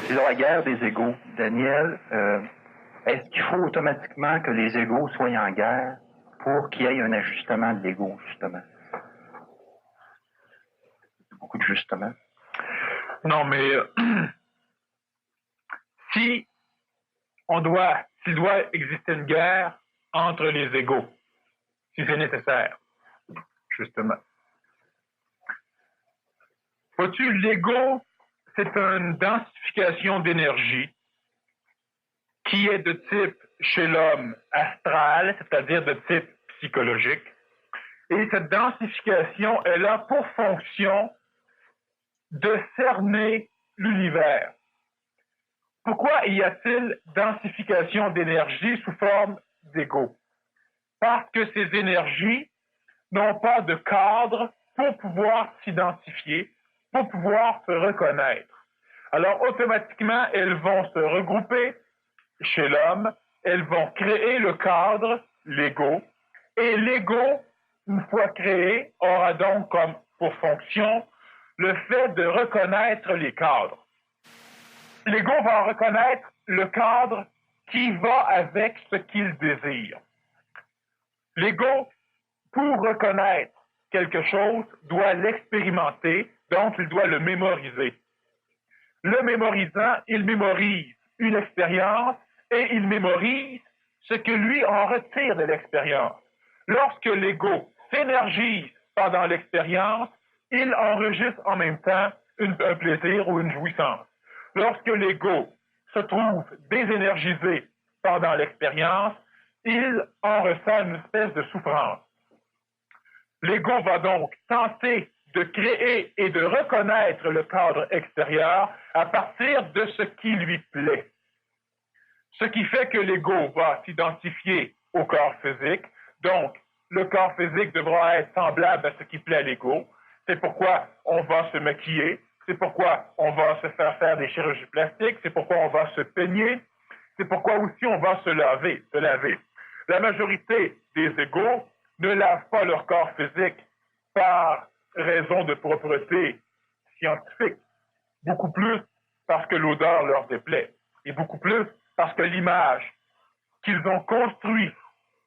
C'est la guerre des égaux. Daniel, est-ce qu'il faut automatiquement que les égaux soient en guerre pour qu'il y ait un ajustement de l'ego, justement? Beaucoup de justement. Non, mais s'il doit exister une guerre entre les égaux, si c'est nécessaire, justement. Vois-tu, l'ego, c'est une densification d'énergie qui est de type, chez l'homme, astral, c'est-à-dire de type psychologique. Et cette densification, elle a pour fonction de cerner l'univers. Pourquoi y a-t-il densification d'énergie sous forme d'ego? Parce que ces énergies n'ont pas de cadre pour pouvoir s'identifier, pour pouvoir se reconnaître. Alors, automatiquement, elles vont se regrouper chez l'homme, elles vont créer le cadre, l'ego, et l'ego, une fois créé, aura donc comme pour fonction le fait de reconnaître les cadres. L'ego va reconnaître le cadre qui va avec ce qu'il désire. L'ego, pour reconnaître quelque chose, doit l'expérimenter, donc il doit le mémoriser. Le mémorisant, il mémorise une expérience et il mémorise ce que lui en retire de l'expérience. Lorsque l'ego s'énergise pendant l'expérience, il enregistre en même temps un plaisir ou une jouissance. Lorsque l'ego se trouve désénergisé pendant l'expérience, il en ressent une espèce de souffrance. L'ego va donc tenter de créer et de reconnaître le cadre extérieur à partir de ce qui lui plaît. Ce qui fait que l'ego va s'identifier au corps physique. Donc, le corps physique devra être semblable à ce qui plaît à l'ego. C'est pourquoi on va se maquiller. C'est pourquoi on va se faire des chirurgies plastiques. C'est pourquoi on va se peigner. C'est pourquoi aussi on va se laver. La majorité des égos ne lavent pas leur corps physique par raison de propreté scientifique, beaucoup plus parce que l'odeur leur déplaît, et beaucoup plus parce que l'image qu'ils ont construite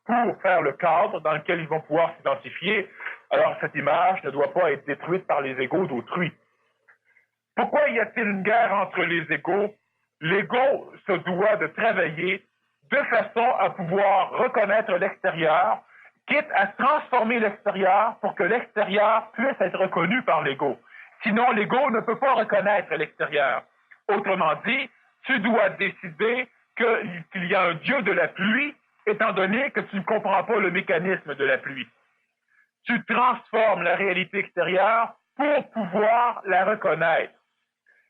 pour faire le cadre dans lequel ils vont pouvoir s'identifier, alors cette image ne doit pas être détruite par les égos d'autrui. Pourquoi y a-t-il une guerre entre les égos? L'ego se doit de travailler de façon à pouvoir reconnaître l'extérieur, quitte à transformer l'extérieur pour que l'extérieur puisse être reconnu par l'ego. Sinon, l'ego ne peut pas reconnaître l'extérieur. Autrement dit, tu dois décider qu'il y a un dieu de la pluie, étant donné que tu ne comprends pas le mécanisme de la pluie. Tu transformes la réalité extérieure pour pouvoir la reconnaître.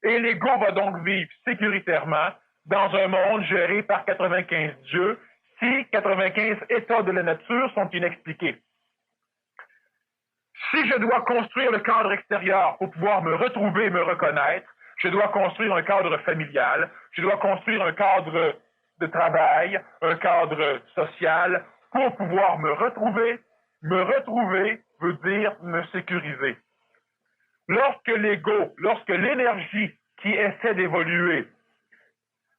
Et l'ego va donc vivre sécuritairement dans un monde géré par 95 dieux, si 95 états de la nature sont inexpliqués. Si je dois construire le cadre extérieur pour pouvoir me retrouver et me reconnaître, je dois construire un cadre familial, je dois construire un cadre de travail, un cadre social, pour pouvoir me retrouver. Me retrouver veut dire me sécuriser. Lorsque l'ego, lorsque l'énergie qui essaie d'évoluer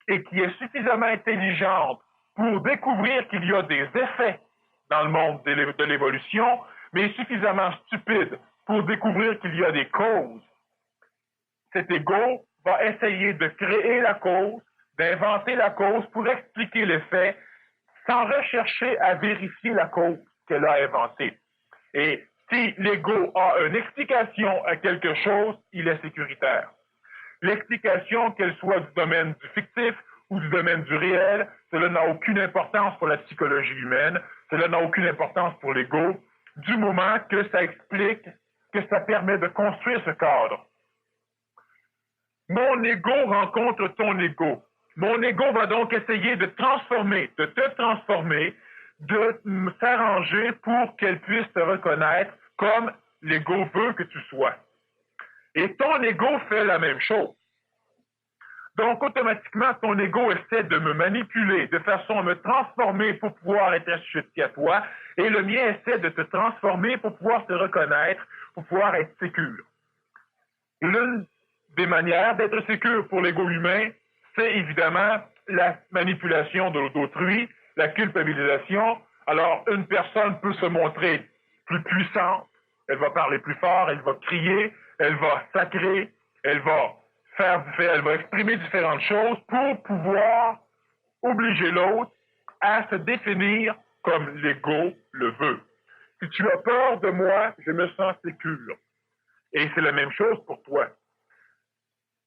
et qui est suffisamment intelligente pour découvrir qu'il y a des effets dans le monde de l'évolution, mais suffisamment stupide pour découvrir qu'il y a des causes, cet ego va essayer de créer la cause, d'inventer la cause pour expliquer l'effet, sans rechercher à vérifier la cause qu'elle a inventée. Et si l'ego a une explication à quelque chose, il est sécuritaire. L'explication, qu'elle soit du domaine du fictif ou du domaine du réel, cela n'a aucune importance pour la psychologie humaine, cela n'a aucune importance pour l'ego, du moment que ça explique, que ça permet de construire ce cadre. Mon ego rencontre ton ego. Mon ego va donc essayer de transformer, de te transformer, de s'arranger pour qu'elle puisse te reconnaître comme l'ego veut que tu sois. Et ton ego fait la même chose. Donc, automatiquement, ton ego essaie de me manipuler de façon à me transformer pour pouvoir être assujetti à toi, et le mien essaie de te transformer pour pouvoir te reconnaître, pour pouvoir être sécure. L'une des manières d'être sécure pour l'ego humain, c'est évidemment la manipulation d'autrui, la culpabilisation. Alors, une personne peut se montrer plus puissante, elle va parler plus fort, elle va crier, elle va sacrer, elle va exprimer différentes choses pour pouvoir obliger l'autre à se définir comme l'ego le veut. Si tu as peur de moi, je me sens sécure. Et c'est la même chose pour toi.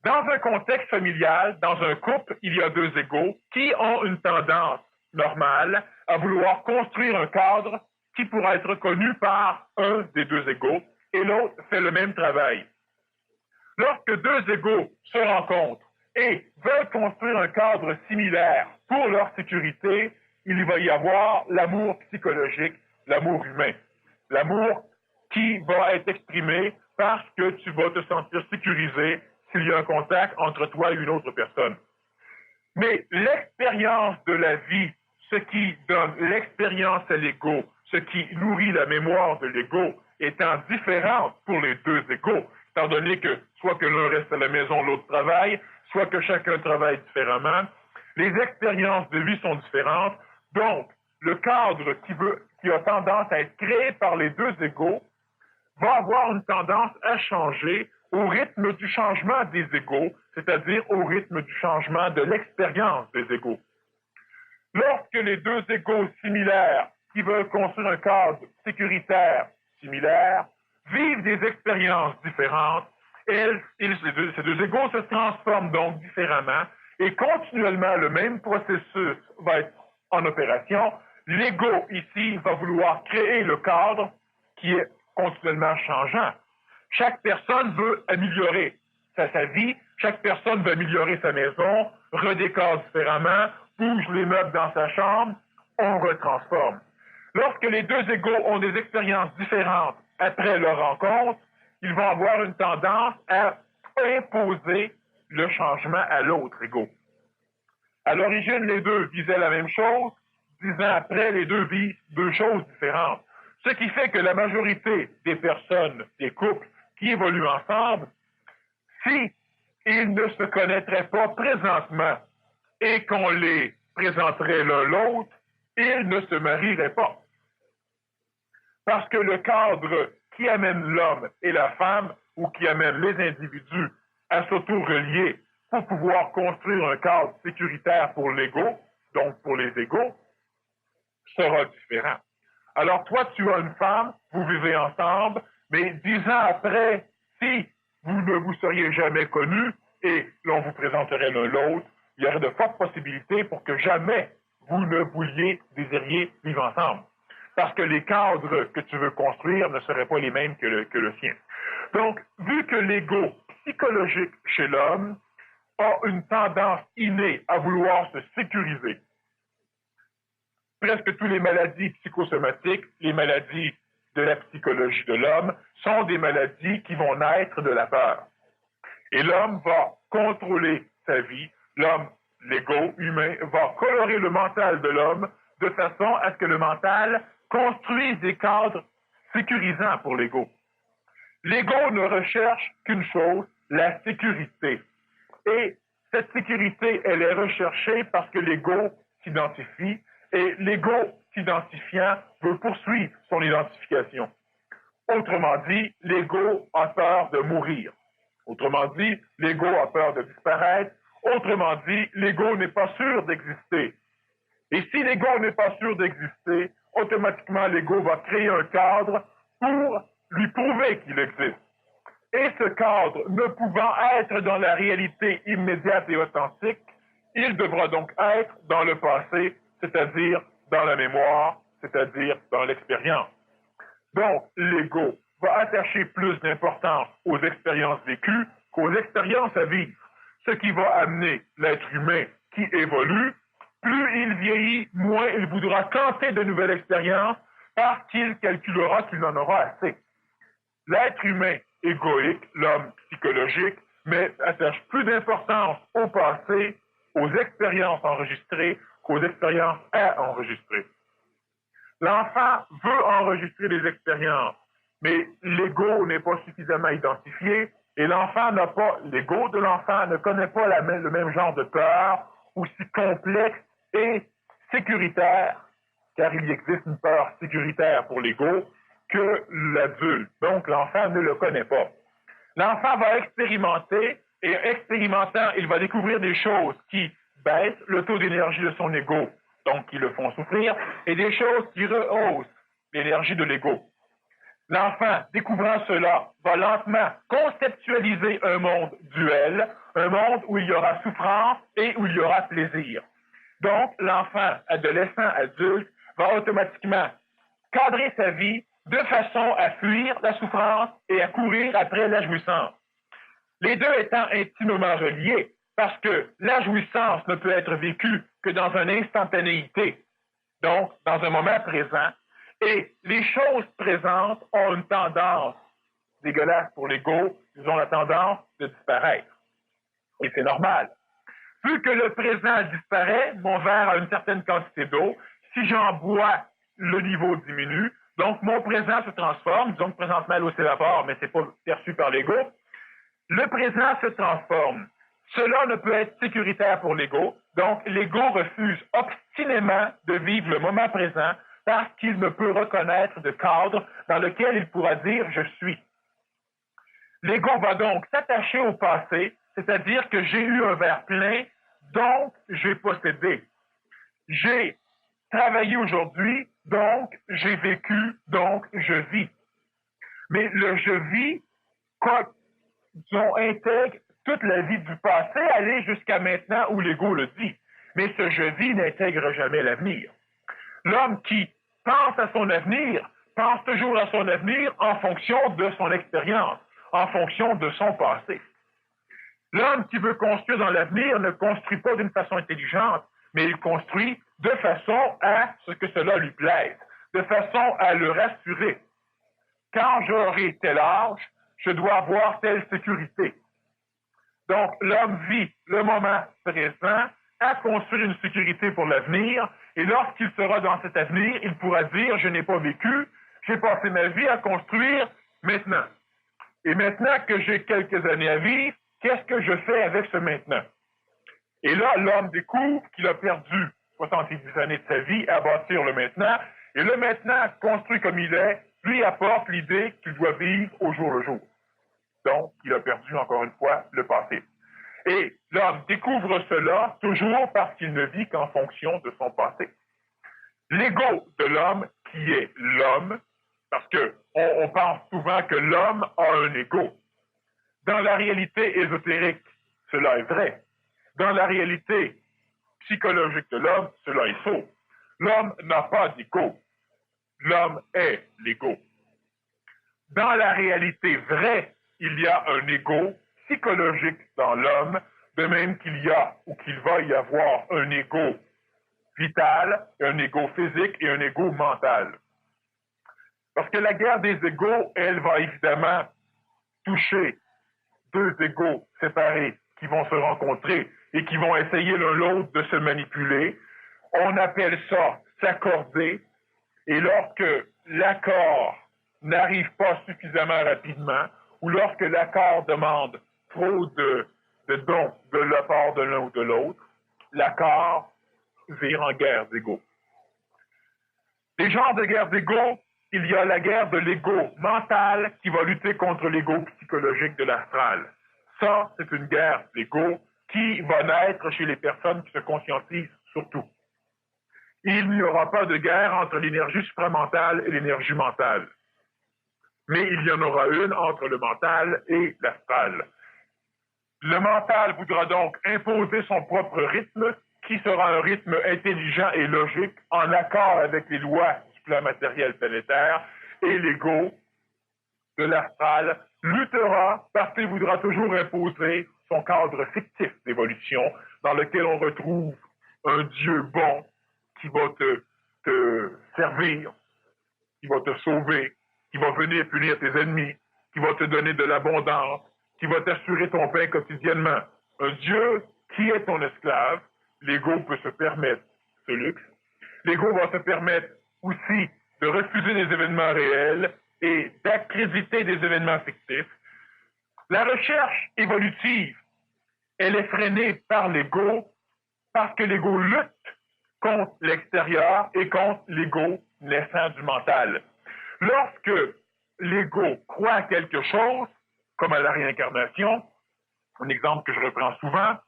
Dans un contexte familial, dans un couple, il y a deux égos qui ont une tendance normale à vouloir construire un cadre qui pourra être reconnu par un des deux égos et l'autre fait le même travail. Lorsque deux égos se rencontrent et veulent construire un cadre similaire pour leur sécurité, il va y avoir l'amour psychologique, l'amour humain. L'amour qui va être exprimé parce que tu vas te sentir sécurisé s'il y a un contact entre toi et une autre personne. Mais l'expérience de la vie, ce qui donne l'expérience à l'ego, ce qui nourrit la mémoire de l'ego, étant différente pour les deux égos, étant donné que soit que l'un reste à la maison, l'autre travaille, soit que chacun travaille différemment, les expériences de vie sont différentes. Donc, le cadre qui a tendance à être créé par les deux égos va avoir une tendance à changer au rythme du changement des égos, c'est-à-dire au rythme du changement de l'expérience des égos. Lorsque les deux égos similaires qui veulent construire un cadre sécuritaire similaire vivent des expériences différentes, ces deux égos se transforment donc différemment et continuellement le même processus va être en opération. L'ego ici va vouloir créer le cadre qui est continuellement changeant. Chaque personne veut améliorer sa vie, chaque personne veut améliorer sa maison, redécore différemment, bouge les meubles dans sa chambre, on retransforme. Lorsque les deux égos ont des expériences différentes après leur rencontre, ils vont avoir une tendance à imposer le changement à l'autre égo. À l'origine, les deux visaient la même chose, 10 ans après, les deux visent deux choses différentes. Ce qui fait que la majorité des personnes, des couples qui évoluent ensemble, si ils ne se connaîtraient pas présentement et qu'on les présenterait l'un l'autre, ils ne se marieraient pas. Parce que le cadre qui amène l'homme et la femme, ou qui amène les individus à s'auto-relier pour pouvoir construire un cadre sécuritaire pour l'ego, donc pour les égos, sera différent. Alors, toi, tu as une femme, vous vivez ensemble, mais 10 ans après, si vous ne vous seriez jamais connus et l'on vous présenterait l'un l'autre, il y aurait de fortes possibilités pour que jamais vous ne désiriez vivre ensemble. Parce que les cadres que tu veux construire ne seraient pas les mêmes que le sien. Donc, vu que l'ego psychologique chez l'homme a une tendance innée à vouloir se sécuriser, presque toutes les maladies psychosomatiques, les maladies de la psychologie de l'homme, sont des maladies qui vont naître de la peur. Et l'homme va contrôler sa vie, l'homme, l'ego humain, va colorer le mental de l'homme de façon à ce que le mental construise des cadres sécurisants pour l'ego. L'ego ne recherche qu'une chose, la sécurité. Et cette sécurité, elle est recherchée parce que l'ego s'identifie et l'ego s'identifiant veut poursuivre son identification. Autrement dit, l'ego a peur de mourir. Autrement dit, l'ego a peur de disparaître. Autrement dit, l'ego n'est pas sûr d'exister. Et si l'ego n'est pas sûr d'exister, automatiquement l'ego va créer un cadre pour lui prouver qu'il existe. Et ce cadre ne pouvant être dans la réalité immédiate et authentique, il devra donc être dans le passé, c'est-à-dire dans la mémoire, c'est-à-dire dans l'expérience. Donc, l'ego va attacher plus d'importance aux expériences vécues qu'aux expériences à vivre, ce qui va amener l'être humain qui évolue. Plus il vieillit, moins il voudra tenter de nouvelles expériences parce qu'il calculera qu'il en aura assez. L'être humain égoïque, l'homme psychologique, mais attache plus d'importance au passé, aux expériences enregistrées qu'aux expériences à enregistrer. L'enfant veut enregistrer des expériences, mais l'ego n'est pas suffisamment identifié, Et l'enfant n'a pas, l'ego de l'enfant ne connaît pas le même genre de peur, aussi complexe et sécuritaire, car il existe une peur sécuritaire pour l'ego, que l'adulte. Donc, l'enfant ne le connaît pas. L'enfant va expérimenter, et expérimentant, il va découvrir des choses qui baissent le taux d'énergie de son ego, donc qui le font souffrir, et des choses qui rehaussent l'énergie de l'ego. L'enfant, découvrant cela, va lentement conceptualiser un monde duel, un monde où il y aura souffrance et où il y aura plaisir. Donc, l'enfant, adolescent, adulte, va automatiquement cadrer sa vie de façon à fuir la souffrance et à courir après la jouissance. Les deux étant intimement reliés, parce que la jouissance ne peut être vécue que dans une instantanéité, donc dans un moment présent, et les choses présentes ont une tendance dégueulasse pour l'ego, ils ont la tendance de disparaître. Et c'est normal. Vu que le présent disparaît, mon verre a une certaine quantité d'eau, si j'en bois, le niveau diminue, donc mon présent se transforme, disons que présentement l'eau s'évapore, mais c'est pas perçu par l'ego. Le présent se transforme. Cela ne peut être sécuritaire pour l'ego, donc l'ego refuse obstinément de vivre le moment présent parce qu'il ne peut reconnaître de cadre dans lequel il pourra dire « je suis ». L'ego va donc s'attacher au passé, c'est-à-dire que j'ai eu un verre plein, donc j'ai possédé. J'ai travaillé aujourd'hui, donc j'ai vécu, donc je vis. Mais le « je vis », intègre toute la vie du passé, aller jusqu'à maintenant où l'ego le dit. Mais ce « je vis » n'intègre jamais l'avenir. L'homme qui pense à son avenir, pense toujours à son avenir en fonction de son expérience, en fonction de son passé. L'homme qui veut construire dans l'avenir ne construit pas d'une façon intelligente, mais il construit de façon à ce que cela lui plaise, de façon à le rassurer. Quand j'aurai tel âge, je dois avoir telle sécurité. Donc, l'homme vit le moment présent à construire une sécurité pour l'avenir, et lorsqu'il sera dans cet avenir, il pourra dire « je n'ai pas vécu, j'ai passé ma vie à construire maintenant. Et maintenant que j'ai quelques années à vivre, qu'est-ce que je fais avec ce maintenant? » Et là, l'homme découvre qu'il a perdu 70 années de sa vie à bâtir le maintenant, et le maintenant, construit comme il est, lui apporte l'idée qu'il doit vivre au jour le jour. Donc, il a perdu encore une fois le passé. Et l'homme découvre cela toujours parce qu'il ne vit qu'en fonction de son passé. L'ego de l'homme, qui est l'homme, parce qu'on pense souvent que l'homme a un ego. Dans la réalité ésotérique, cela est vrai. Dans la réalité psychologique de l'homme, cela est faux. L'homme n'a pas d'ego. L'homme est l'ego. Dans la réalité vraie, il y a un ego psychologique dans l'homme, de même qu'il y a ou qu'il va y avoir un ego vital, un ego physique et un ego mental. Parce que la guerre des égos, elle va évidemment toucher deux égos séparés qui vont se rencontrer et qui vont essayer l'un l'autre de se manipuler. On appelle ça s'accorder. Et lorsque l'accord n'arrive pas suffisamment rapidement, ou lorsque l'accord demande trop de dons de la part de l'un ou de l'autre, l'accord vire en guerre d'ego. Les genres de guerre d'ego, il y a la guerre de l'ego mental qui va lutter contre l'ego psychologique de l'astral. Ça, c'est une guerre d'ego qui va naître chez les personnes qui se conscientisent surtout. Il n'y aura pas de guerre entre l'énergie supramentale et l'énergie mentale. Mais il y en aura une entre le mental et l'astral. Le mental voudra donc imposer son propre rythme, qui sera un rythme intelligent et logique, en accord avec les lois du plan matériel planétaire, et l'ego de l'astral luttera parce qu'il voudra toujours imposer son cadre fictif d'évolution, dans lequel on retrouve un Dieu bon qui va te servir, qui va te sauver, qui va venir punir tes ennemis, qui va te donner de l'abondance, qui va t'assurer ton pain quotidiennement. Un Dieu qui est ton esclave, l'ego peut se permettre ce luxe. L'ego va se permettre aussi de refuser des événements réels et d'accréditer des événements fictifs. La recherche évolutive, elle est freinée par l'ego parce que l'ego lutte contre l'extérieur et contre l'ego naissant du mental. Lorsque l'ego croit à quelque chose, comme à la réincarnation, un exemple que je reprends souvent,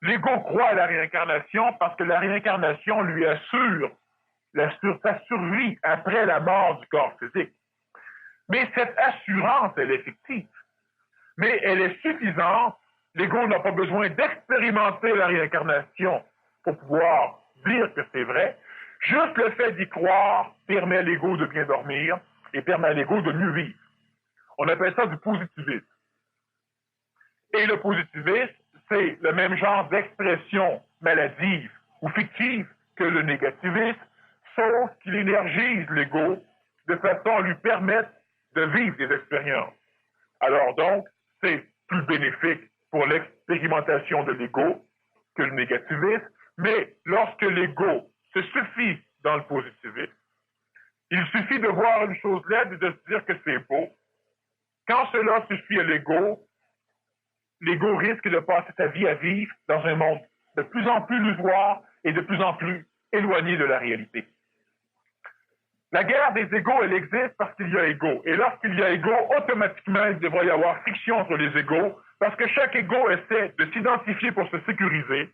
l'ego croit à la réincarnation parce que la réincarnation lui assure sa survie après la mort du corps physique. Mais cette assurance, elle est fictive. Mais elle est suffisante. L'ego n'a pas besoin d'expérimenter la réincarnation pour pouvoir dire que c'est vrai. Juste le fait d'y croire permet à l'ego de bien dormir et permet à l'ego de mieux vivre. On appelle ça du positivisme. Et le positivisme, c'est le même genre d'expression maladive ou fictive que le négativisme, sauf qu'il énergise l'ego de façon à lui permettre de vivre des expériences. Alors donc, c'est plus bénéfique pour l'expérimentation de l'ego que le négativisme, mais lorsque l'ego se suffit dans le positivisme, il suffit de voir une chose laide et de se dire que c'est beau. Quand cela suffit à l'ego risque de passer sa vie à vivre dans un monde de plus en plus illusoire et de plus en plus éloigné de la réalité. La guerre des égos, elle existe parce qu'il y a égos. Et lorsqu'il y a égos, automatiquement, il devrait y avoir friction entre les égos, parce que chaque égo essaie de s'identifier pour se sécuriser.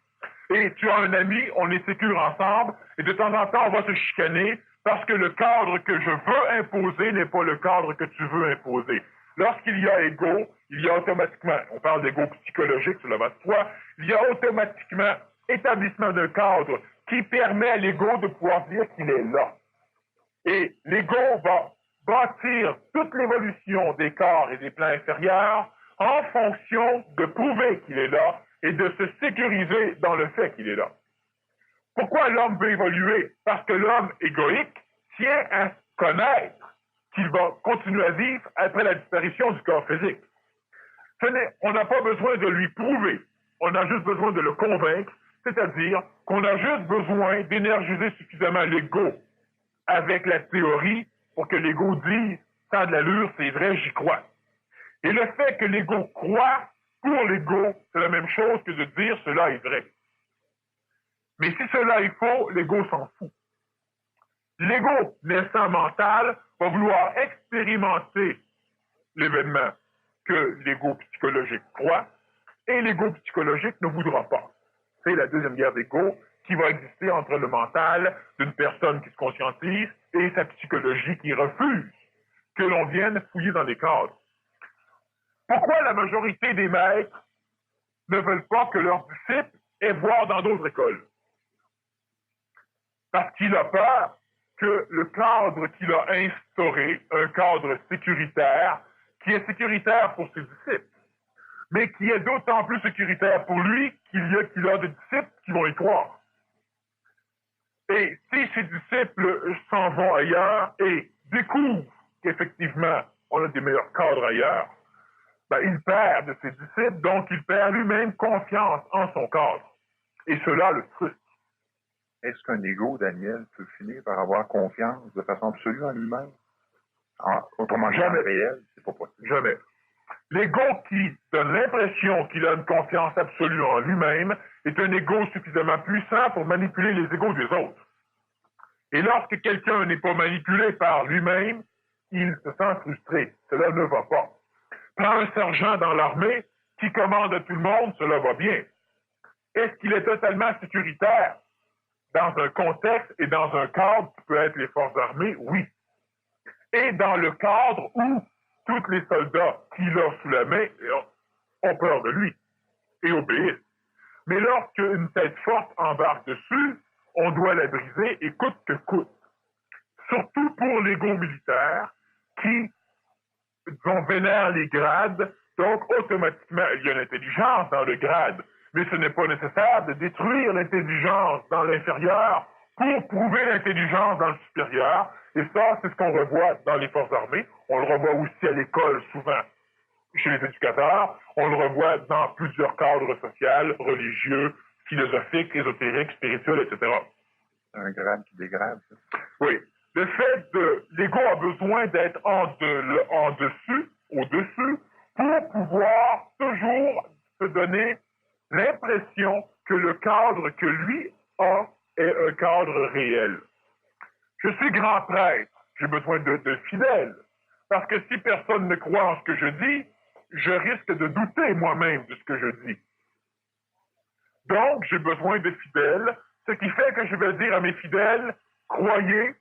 Et tu as un ami, on est sécure ensemble, et de temps en temps, on va se chicaner, parce que le cadre que je veux imposer n'est pas le cadre que tu veux imposer. Lorsqu'il y a égos, il y a automatiquement, on parle d'égos psychologiques, cela va de soi, il y a automatiquement établissement d'un cadre qui permet à l'ego de pouvoir dire qu'il est là. Et l'ego va bâtir toute l'évolution des corps et des plans inférieurs en fonction de prouver qu'il est là et de se sécuriser dans le fait qu'il est là. Pourquoi l'homme veut évoluer? Parce que l'homme égoïque tient à connaître qu'il va continuer à vivre après la disparition du corps physique. On n'a pas besoin de lui prouver, on a juste besoin de le convaincre, c'est-à-dire qu'on a juste besoin d'énergiser suffisamment l'ego avec la théorie pour que l'ego dise « ça a de l'allure, c'est vrai, j'y crois ». Et le fait que l'ego croit pour l'ego, c'est la même chose que de dire « cela est vrai ». Mais si cela est faux, l'ego s'en fout. L'ego naissant mental va vouloir expérimenter l'événement que l'ego psychologique croit, et l'ego psychologique ne voudra pas. C'est la deuxième guerre d'ego qui va exister entre le mental d'une personne qui se conscientise et sa psychologie qui refuse que l'on vienne fouiller dans les cadres. Pourquoi la majorité des maîtres ne veulent pas que leurs disciples aient voir dans d'autres écoles? Parce qu'il a peur que le cadre qu'il a instauré, un cadre sécuritaire, qui est sécuritaire pour ses disciples, mais qui est d'autant plus sécuritaire pour lui qu'il a des disciples qui vont y croire. Et si ses disciples s'en vont ailleurs et découvrent qu'effectivement, on a des meilleurs cadres ailleurs, ben, il perd de ses disciples, donc il perd lui-même confiance en son cadre. Et cela le frustre. Est-ce qu'un ego, Daniel, peut finir par avoir confiance de façon absolue en lui-même? Autrement dit, en réel, c'est pas possible. Jamais. L'ego qui donne l'impression qu'il a une confiance absolue en lui-même est un ego suffisamment puissant pour manipuler les égos des autres. Et lorsque quelqu'un n'est pas manipulé par lui-même, il se sent frustré. Cela ne va pas. Prends un sergent dans l'armée qui commande à tout le monde, cela va bien. Est-ce qu'il est totalement sécuritaire dans un contexte et dans un cadre qui peut être les forces armées? Oui. Et dans le cadre où tous les soldats qu'il a sous la main ont peur de lui et obéissent. Mais lorsqu'une tête forte embarque dessus, on doit la briser et coûte que coûte. Surtout pour l'ego militaire qui, disons, vénère les grades, donc automatiquement il y a une intelligence dans le grade, mais ce n'est pas nécessaire de détruire l'intelligence dans l'inférieur pour prouver l'intelligence dans le supérieur. Et ça, c'est ce qu'on revoit dans les forces armées. On le revoit aussi à l'école, souvent, chez les éducateurs. On le revoit dans plusieurs cadres sociaux, religieux, philosophiques, ésotériques, spirituels, etc. Un grade qui dégrade, ça. Oui. Le fait de l'ego a besoin d'être en dessus, au-dessus, pour pouvoir toujours se donner l'impression que le cadre que lui a est un cadre réel. Je suis grand prêtre, j'ai besoin de fidèles, parce que si personne ne croit en ce que je dis, je risque de douter moi-même de ce que je dis. Donc, j'ai besoin de fidèles, ce qui fait que je vais dire à mes fidèles, croyez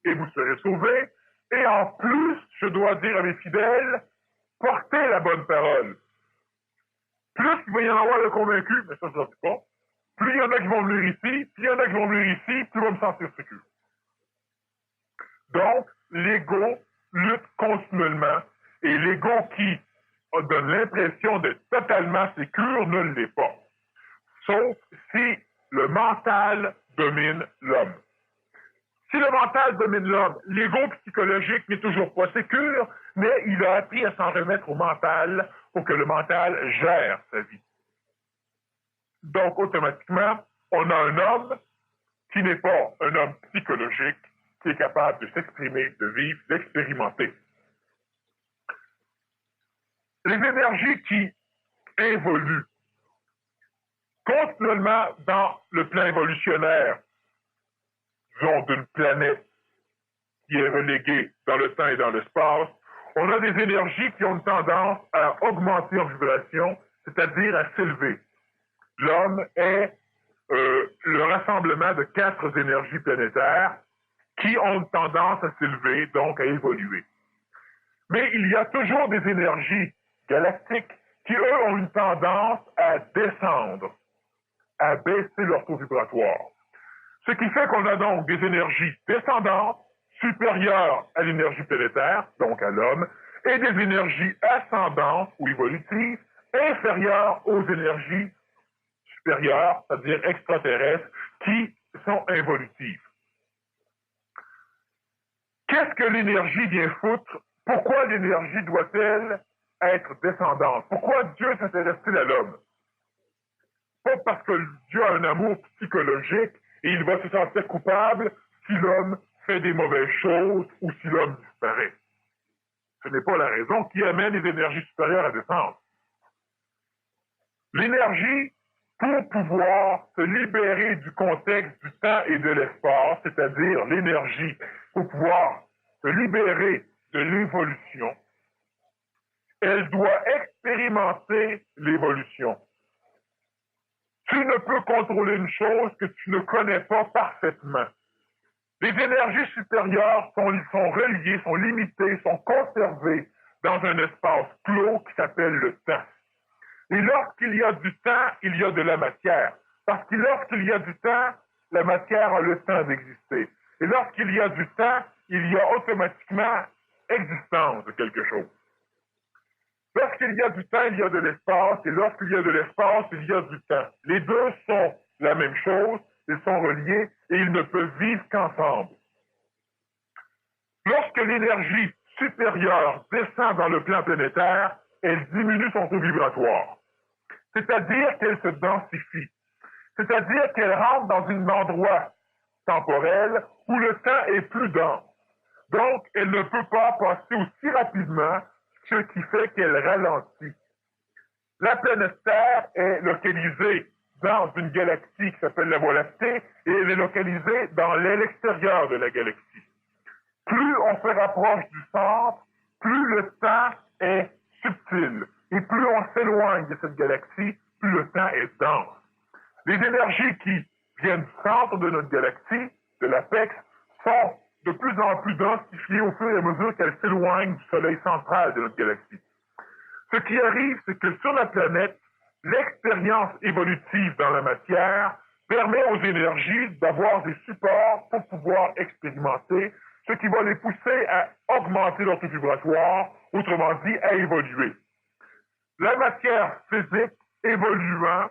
et vous serez sauvés, et en plus, je dois dire à mes fidèles, portez la bonne parole. Plus il va y en avoir de convaincus, mais ça, je ne sais pas, plus il y en a qui vont venir ici, plus il y en a qui vont venir ici, plus je vais me sentir sécure. Donc, l'ego lutte continuellement, et l'ego qui donne l'impression d'être totalement sécure ne l'est pas. Sauf si le mental domine l'homme. Si le mental domine l'homme, l'ego psychologique n'est toujours pas sécure, mais il a appris à s'en remettre au mental pour que le mental gère sa vie. Donc, automatiquement, on a un homme qui n'est pas un homme psychologique, qui est capable de s'exprimer, de vivre, d'expérimenter. Les énergies qui évoluent continuellement dans le plan évolutionnaire, disons d'une planète qui est reléguée dans le temps et dans l'espace, on a des énergies qui ont une tendance à augmenter en vibration, c'est-à-dire à s'élever. L'homme est le rassemblement de 4 énergies planétaires qui ont une tendance à s'élever, donc à évoluer. Mais il y a toujours des énergies galactiques qui, eux, ont une tendance à descendre, à baisser leur taux vibratoire. Ce qui fait qu'on a donc des énergies descendantes, supérieures à l'énergie planétaire, donc à l'homme, et des énergies ascendantes ou évolutives, inférieures aux énergies supérieures, c'est-à-dire extraterrestres, qui sont involutives. Qu'est-ce que l'énergie vient foutre? Pourquoi l'énergie doit-elle être descendante? Pourquoi Dieu s'intéresse-t-il à l'homme? Pas parce que Dieu a un amour psychologique et il va se sentir coupable si l'homme fait des mauvaises choses ou si l'homme disparaît. Ce n'est pas la raison qui amène les énergies supérieures à descendre. L'énergie, pour pouvoir se libérer du contexte du temps et de l'espace, c'est-à-dire l'énergie, pour pouvoir se libérer de l'évolution, elle doit expérimenter l'évolution. Tu ne peux contrôler une chose que tu ne connais pas parfaitement. Les énergies supérieures sont reliées, sont limitées, sont conservées dans un espace clos qui s'appelle le temps. Et lorsqu'il y a du temps, il y a de la matière. Parce que lorsqu'il y a du temps, la matière a le temps d'exister. Et lorsqu'il y a du temps, il y a automatiquement existence de quelque chose. Lorsqu'il y a du temps, il y a de l'espace, et lorsqu'il y a de l'espace, il y a du temps. Les deux sont la même chose, ils sont reliés, et ils ne peuvent vivre qu'ensemble. Lorsque l'énergie supérieure descend dans le plan planétaire, elle diminue son taux vibratoire. C'est-à-dire qu'elle se densifie. C'est-à-dire qu'elle rentre dans un endroit temporel où le temps est plus dense. Donc, elle ne peut pas passer aussi rapidement, ce qui fait qu'elle ralentit. La planète Terre est localisée dans une galaxie qui s'appelle la Voie lactée et elle est localisée dans l'extérieur de la galaxie. Plus on se rapproche du centre, plus le temps est subtil. Et plus on s'éloigne de cette galaxie, plus le temps est dense. Les énergies qui viennent du centre de notre galaxie, de l'apex, sont de plus en plus densifiées au fur et à mesure qu'elles s'éloignent du soleil central de notre galaxie. Ce qui arrive, c'est que sur la planète, l'expérience évolutive dans la matière permet aux énergies d'avoir des supports pour pouvoir expérimenter, ce qui va les pousser à augmenter leur taux vibratoire, autrement dit, à évoluer. La matière physique évoluant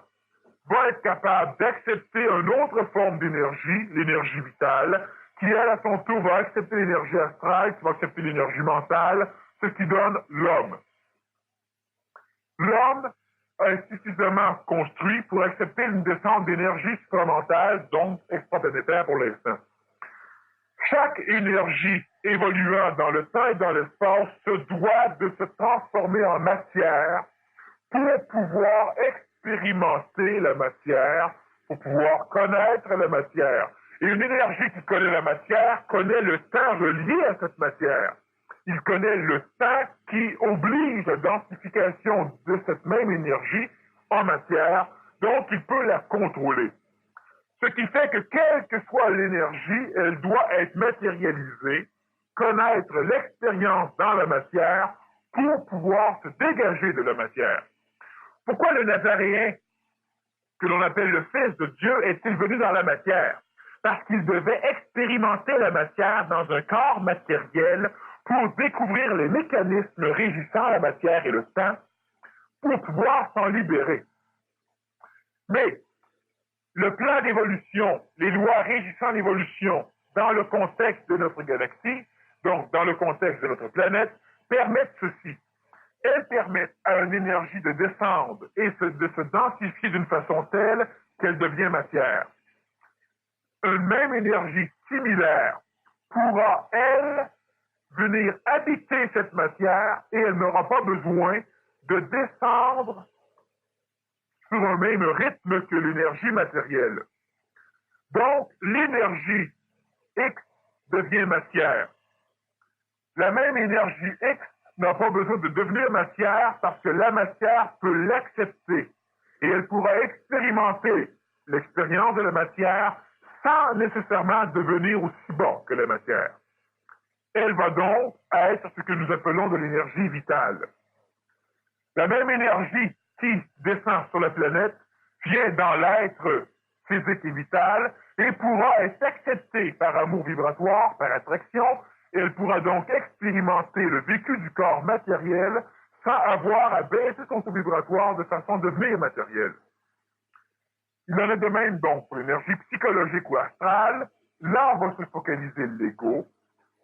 va être capable d'accepter une autre forme d'énergie, l'énergie vitale, qui, elle, à son tour, va accepter l'énergie astrale, qui va accepter l'énergie mentale, ce qui donne l'homme. L'homme est suffisamment construit pour accepter une descente d'énergie supramentale, donc extraplanétaire pour l'instant. Chaque énergie évoluant dans le temps et dans l'espace se doit de se transformer en matière pour pouvoir expérimenter la matière, pour pouvoir connaître la matière. Et une énergie qui connaît la matière connaît le temps relié à cette matière. Il connaît le temps qui oblige la densification de cette même énergie en matière, donc il peut la contrôler. Ce qui fait que quelle que soit l'énergie, elle doit être matérialisée, connaître l'expérience dans la matière pour pouvoir se dégager de la matière. Pourquoi le Nazaréen, que l'on appelle le Fils de Dieu, est-il venu dans la matière? Parce qu'il devait expérimenter la matière dans un corps matériel pour découvrir les mécanismes régissant la matière et le temps, pour pouvoir s'en libérer. Mais le plan d'évolution, les lois régissant l'évolution dans le contexte de notre galaxie, donc dans le contexte de notre planète, permettent ceci. Elles permettent à une énergie de descendre et de se densifier d'une façon telle qu'elle devient matière. Une même énergie similaire pourra, elle, venir habiter cette matière et elle n'aura pas besoin de descendre sur un même rythme que l'énergie matérielle. Donc, l'énergie X devient matière. La même énergie X n'a pas besoin de devenir matière parce que la matière peut l'accepter et elle pourra expérimenter l'expérience de la matière sans nécessairement devenir aussi bas que la matière. Elle va donc être ce que nous appelons de l'énergie vitale. La même énergie qui descend sur la planète vient dans l'être physique et vital et pourra être acceptée par amour vibratoire, par attraction, et elle pourra donc expérimenter le vécu du corps matériel sans avoir à baisser son taux vibratoire de façon à devenir matériel. Il en est de même donc pour l'énergie psychologique ou astrale, là on va se focaliser l'ego,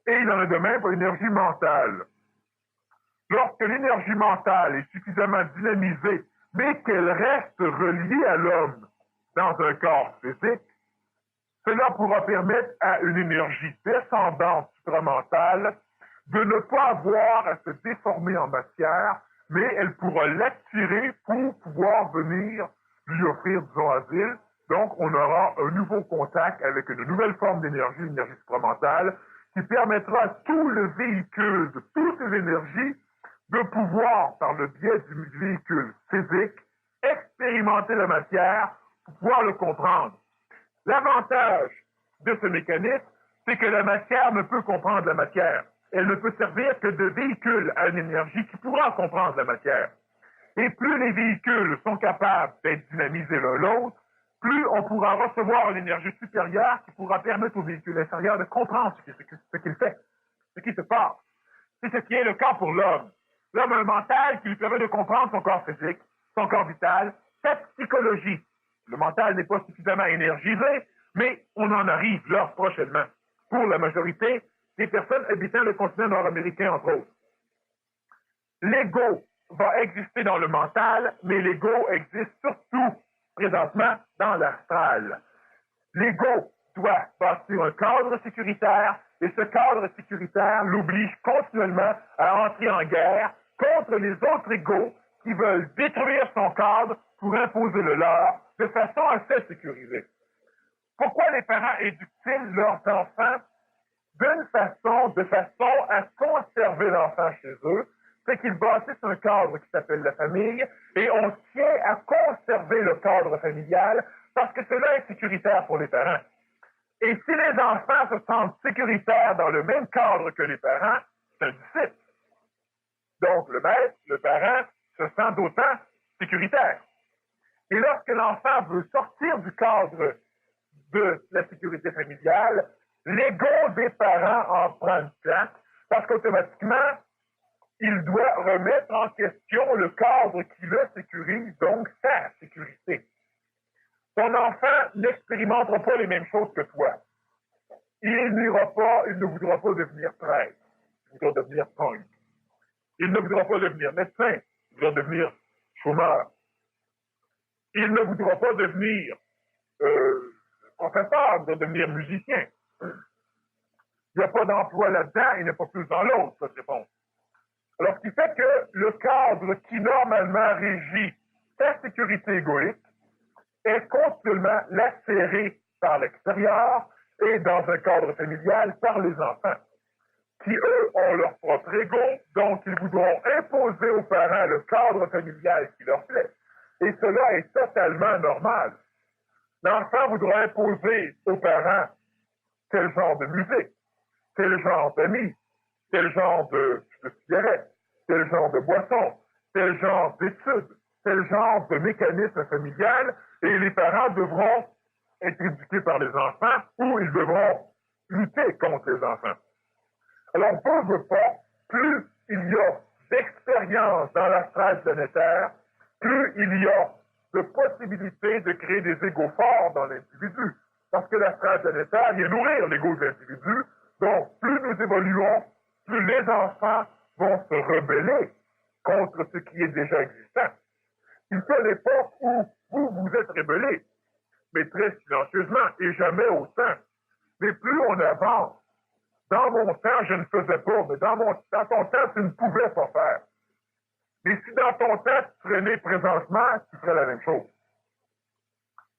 et il en est de même pour l'énergie mentale. Lorsque l'énergie mentale est suffisamment dynamisée, mais qu'elle reste reliée à l'homme dans un corps physique, cela pourra permettre à une énergie descendante supramentale de ne pas avoir à se déformer en matière, mais elle pourra l'attirer pour pouvoir venir lui offrir, disons, asile. Donc, on aura un nouveau contact avec une nouvelle forme d'énergie, l'énergie supramentale, qui permettra à tout le véhicule de toutes ces énergies de pouvoir, par le biais du véhicule physique, expérimenter la matière pour pouvoir le comprendre. L'avantage de ce mécanisme, c'est que la matière ne peut comprendre la matière. Elle ne peut servir que de véhicule à une énergie qui pourra comprendre la matière. Et plus les véhicules sont capables d'être dynamisés l'un l'autre, plus on pourra recevoir une énergie supérieure qui pourra permettre au véhicule inférieur de comprendre ce qu'il fait, ce qui se passe. C'est ce qui est le cas pour l'homme. L'homme a un mental qui lui permet de comprendre son corps physique, son corps vital, sa psychologie. Le mental n'est pas suffisamment énergisé, mais on en arrive là prochainement. Pour la majorité des personnes habitant le continent nord-américain, entre autres. L'ego va exister dans le mental, mais l'ego existe surtout présentement dans l'astral. L'ego doit bâtir un cadre sécuritaire, et ce cadre sécuritaire l'oblige continuellement à entrer en guerre contre les autres égos qui veulent détruire son cadre pour imposer le leur de façon à se sécuriser. Pourquoi les parents éduquent-ils leurs enfants de façon à conserver l'enfant chez eux? C'est qu'ils bâtissent un cadre qui s'appelle la famille et on tient à conserver le cadre familial parce que cela est sécuritaire pour les parents. Et si les enfants se sentent sécuritaires dans le même cadre que les parents, c'est un disciple. Donc le maître, le parent, se sent d'autant sécuritaire. Et lorsque l'enfant veut sortir du cadre de la sécurité familiale, l'ego des parents en prend une place parce qu'automatiquement, il doit remettre en question le cadre qui le sécurise, donc sa sécurité. Ton enfant n'expérimentera pas les mêmes choses que toi. Il ne voudra pas devenir prêtre, il voudra devenir punk. Il ne voudra pas devenir médecin, il voudra devenir chômeur. Il ne voudra pas devenir professeur, il voudra devenir musicien. Il n'y a pas d'emploi là-dedans, il n'y a pas plus dans l'autre, cette réponse. Alors, ce qui fait que le cadre qui normalement régit ta sécurité égoïque est continuellement lacéré par l'extérieur et dans un cadre familial par les enfants, qui, eux, ont leur propre ego, donc ils voudront imposer aux parents le cadre familial qui leur plaît. Et cela est totalement normal. L'enfant voudra imposer aux parents tel genre de musique, tel genre d'amis, tel genre de cigarettes, tel genre de boisson, tel genre d'études, tel genre de mécanisme familial, et les parents devront être éduqués par les enfants ou ils devront lutter contre les enfants. Alors, on ne veut pas, plus il y a d'expérience dans l'astral planétaire, plus il y a de possibilités de créer des égos forts dans l'individu. Parce que l'astral planétaire vient nourrir l'ego de l'individu. Donc, plus nous évoluons, plus les enfants vont se rebeller contre ce qui est déjà existant. Il y a l'époque où vous êtes rébellés, mais très silencieusement et jamais autant. Mais plus on avance, dans mon temps, je ne faisais pas, mais dans ton temps, tu ne pouvais pas faire. Mais si dans ton temps, tu serais né présentement, tu ferais la même chose.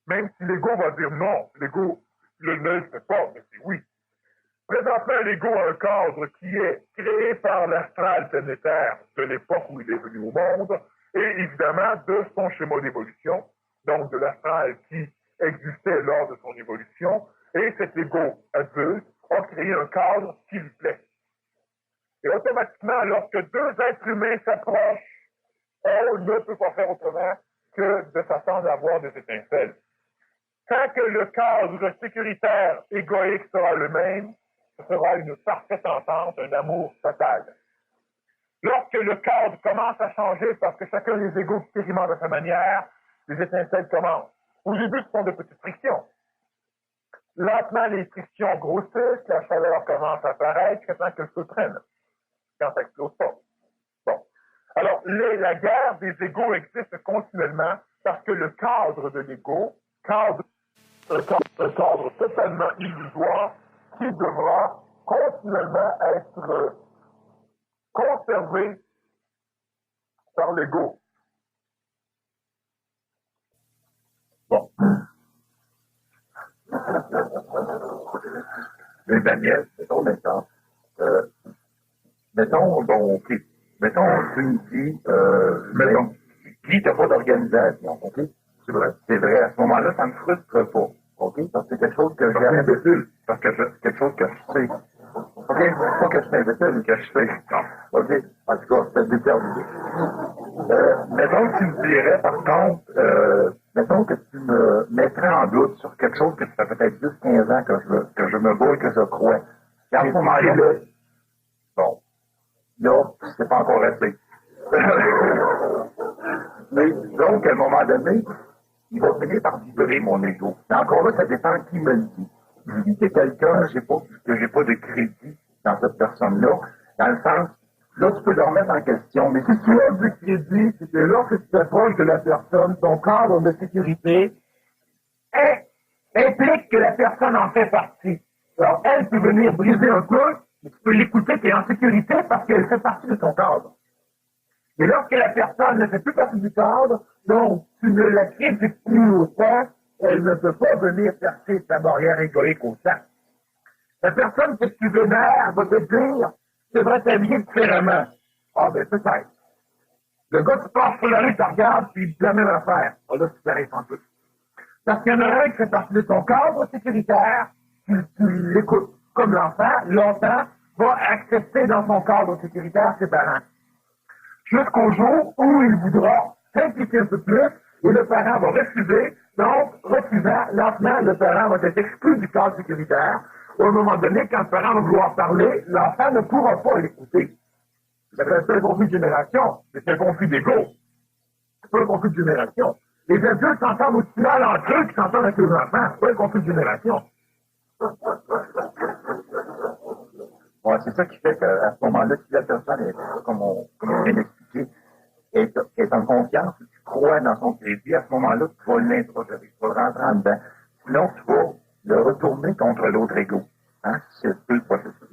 Même si l'ego va dire non, l'ego ne le fait pas, mais c'est oui. Présentement, l'ego a un cadre qui est créé par l'astral planétaire de l'époque où il est venu au monde, et évidemment de son schéma d'évolution, donc de l'astral qui existait lors de son évolution, et cet ego adulte a créé un cadre qui lui plaît. Et automatiquement, lorsque deux êtres humains s'approchent, on ne peut pas faire autrement que de s'attendre à avoir des étincelles. Tant que le cadre sécuritaire égoïque sera le même, ce sera une parfaite entente, un amour total. Lorsque le cadre commence à changer parce que chacun des égos expérimente à sa manière, les étincelles commencent. Au début, ce sont de petites frictions. Lentement, les frictions grossissent, la chaleur commence à apparaître, jusqu'à temps que le feu prenne, quand ça n'explose pas. Bon. Alors, la guerre des égos existe continuellement parce que le cadre de l'ego, un cadre totalement illusoire, qui devra continuellement être conservé par l'ego. Bon. Mais Daniel, mettons maintenant, bon, ok. Mettons, tu me dis, qui t'as pas d'organisation, ok? C'est vrai. C'est vrai. À ce moment-là, ça me frustre pas, ok? Parce que c'est quelque chose que j'ai imbécile. Parce que c'est quelque chose que je sais. Ok? Pas que je suis imbécile, mais que je sais. Ok? En tout cas, c'est déterminé. Mettons que tu me dirais, par contre, mettons que tu me mettrais en doute sur quelque chose que ça fait peut-être 10-15 ans que je me bats et que je crois. Et à ce moment-là, bon, là, c'est pas encore assez. Mais disons qu'à un moment donné, il va finir par vibrer mon ego. Mais encore là, ça dépend qui me le dit. Si c'est quelqu'un que j'ai pas de crédit dans cette personne-là, dans le sens, là, tu peux le remettre en question. Mais si tu as du crédit, c'est que lorsque tu t'approches de la personne, ton cadre de sécurité implique que la personne en fait partie. Alors, elle peut venir briser un peu, mais tu peux l'écouter, tu es en sécurité parce qu'elle fait partie de ton cadre. Mais lorsque la personne ne fait plus partie du cadre, donc tu ne la critiques plus autant, elle ne peut pas venir percer ta barrière égoïque autant. La personne que tu vénères va te dire, tu devrais t'habiller différemment. Ah ben peut-être. Le gars qui passe sur la rue, tu regardes, puis il dit la même affaire. Ah là, tu t'arrêtes un peu. Parce qu'il y en a un qui fait partie de ton cadre sécuritaire, tu l'écoutes comme l'enfant, longtemps, va accepter dans son cadre sécuritaire ses parents. Jusqu'au jour où il voudra simplifier un peu plus, et le parent va refuser, donc, refusant, lentement, le parent va être exclu du cadre sécuritaire. À un moment donné, quand le parent va vouloir parler, l'enfant ne pourra pas l'écouter. C'est un conflit de génération, mais c'est un conflit d'ego. C'est pas un conflit de génération. Les adultes s'entendent au final entre eux qui s'entendent avec les enfants. C'est pas un conflit de génération. Ouais, c'est ça qui fait qu'à ce moment-là, si la personne est, comme on vient d'expliquer, est en confiance, tu crois dans son crédit, à ce moment-là, tu vas l'introduire, tu vas rentrer en dedans. Sinon, tu vas le retourner contre l'autre ego. Hein? C'est tout le processus.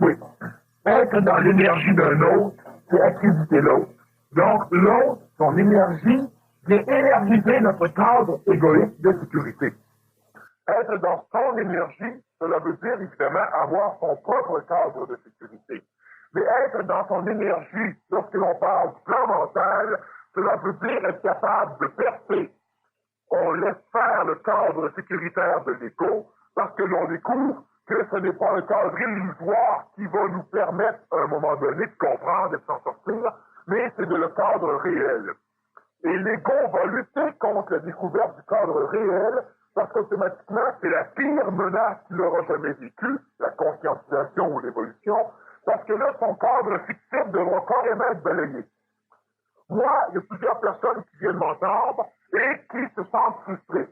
être dans l'énergie d'un autre, c'est accréditer l'autre. Donc, l'autre, son énergie, vient énergiser notre cadre égoïste de sécurité. Être dans son énergie, cela veut dire évidemment avoir son propre cadre de sécurité. Mais être dans son énergie, lorsque l'on parle du plan mental, cela veut dire être capable de percer. On laisse faire le cadre sécuritaire de l'ego parce que l'on découvre que ce n'est pas un cadre illusoire qui va nous permettre à un moment donné de comprendre et de s'en sortir, mais c'est de le cadre réel. Et l'ego va lutter contre la découverte du cadre réel parce qu'automatiquement, c'est la pire menace qu'il aura jamais vécue, la conscientisation ou l'évolution, parce que là, son cadre fictif devra carrément être balayé. Moi, il y a plusieurs personnes qui viennent m'entendre et qui se sentent frustrées.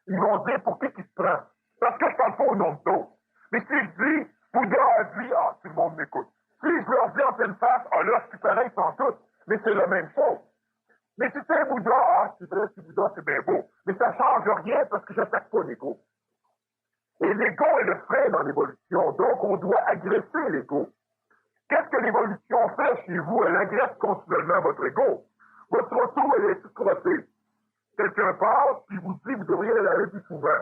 Ils vont dire pour qui tu te prends? Parce que je parle pas au nom de d'autres. Mais si je dis, Bouddha a dit, ah, tout le monde m'écoute. Si je leur dis en pleine face, ah là, c'est pareil sans tout, mais c'est la même chose. Mais si c'est Bouddha, ah, c'est vrai, c'est Bouddha, c'est bien beau. Mais ça change rien parce que j'attaque pas l'ego. Et l'ego est le frein dans l'évolution, donc on doit agresser l'ego. Qu'est-ce que l'évolution fait chez vous? Elle agresse continuellement votre ego. Votre auto, elle est toute crottée. Quelqu'un passe, puis vous dit, vous devriez la laver plus souvent.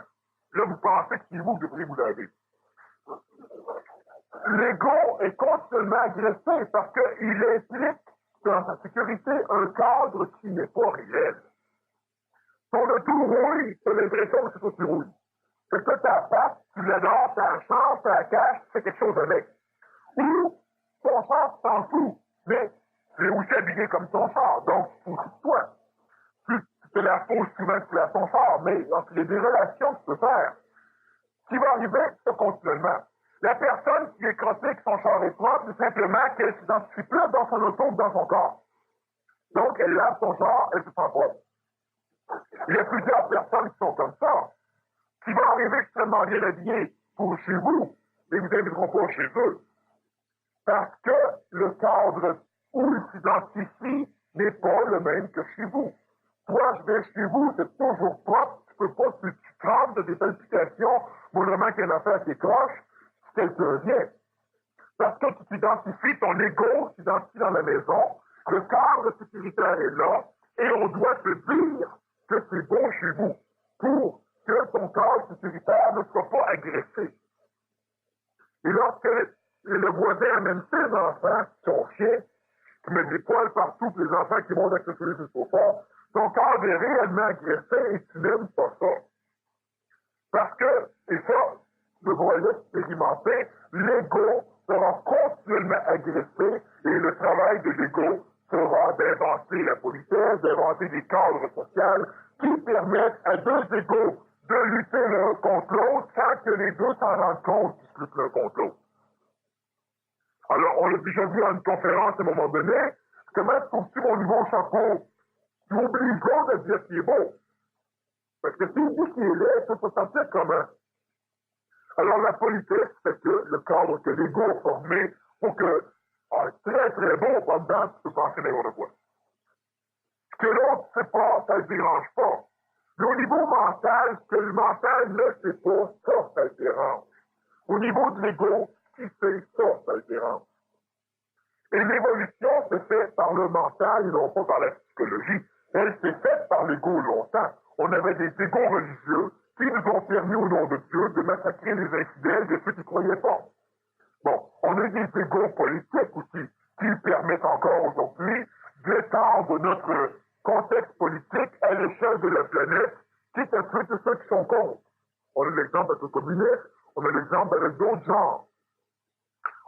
Là, vous pensez que c'est vous que devriez vous laver. L'ego est continuellement agressé parce qu'il implique dans sa sécurité un cadre qui n'est pas réel. Ton auto rouille, tu as l'impression que c'est toi qui rouille. Fait que tu as patte, tu l'adores, tu la changes, tu la caches, tu fais quelque chose avec. Ou ton char, tu t'en fous, mais tu es aussi habillé comme ton char, donc tu fous de toi. Tu te la poses souvent que tu la ton char, mais il y a des relations que tu peux faire. Ce qui va arriver, c'est continuellement. La personne qui est crottée que son char est propre, c'est simplement qu'elle s'identifie plus dans son auto que dans son corps. Donc, elle lave son char, elle se sent propre. Il y a plusieurs personnes qui sont comme ça, qui vont arriver extrêmement bien habillées pour chez vous, mais vous n'inviteront pas chez eux. Parce que le cadre où ils s'identifient n'est pas le même que chez vous. Toi, je vais chez vous, c'est toujours propre, tu peux pas, tu trembles de des palpitations, vraiment qu'il y a une affaire qui croche, si quelqu'un vient. Parce que tu t'identifies, ton ego s'identifie dans la maison, le cadre sécuritaire est là, et on doit te dire que c'est bon chez vous, pour que ton cadre sécuritaire ne soit pas agressé. Et lorsque le voisin amène ses enfants, son chien, qui met des poils partout, puis les enfants qui montent avec le soleil sur le sofa, ton cadre est réellement agressé et tu n'aimes pas ça. Parce que, et ça, je voyais expérimenter, l'ego sera continuellement agressé et le travail de l'ego sera d'inventer la politesse, d'inventer des cadres sociaux qui permettent à deux égos de lutter l'un contre l'autre sans que les deux s'en rendent compte qu'ils se luttent l'un contre l'autre. Alors, on l'a déjà vu à une conférence à un moment donné, comment trouves-tu mon nouveau chapeau? Tu oublies pas de dire qu'il est beau. Parce que s'il dit qu'il est laid, ça peut sentir comment? Alors, la politesse, c'est que le cadre que l'ego a formé pour que, très très beau, pendant tu peux penser n'importe quoi. Ce que l'autre ne sait pas, ça ne le dérange pas. Mais au niveau mental, ce que le mental ne sait pas, ça le dérange. Au niveau de l'ego, ce qu'il sait, ça le dérange. Et l'évolution se fait par le mental et non pas par la psychologie. Elle s'est faite par l'ego longtemps. On avait des égos religieux qui nous ont permis, au nom de Dieu, de massacrer les infidèles de ceux qui ne croyaient pas. Bon, on a des égos politiques aussi qui permettent encore aujourd'hui d'étendre notre contexte politique à l'échelle de la planète, qui est un peu de ceux qui sont contre. On a l'exemple avec le communiste, on a l'exemple avec d'autres genres.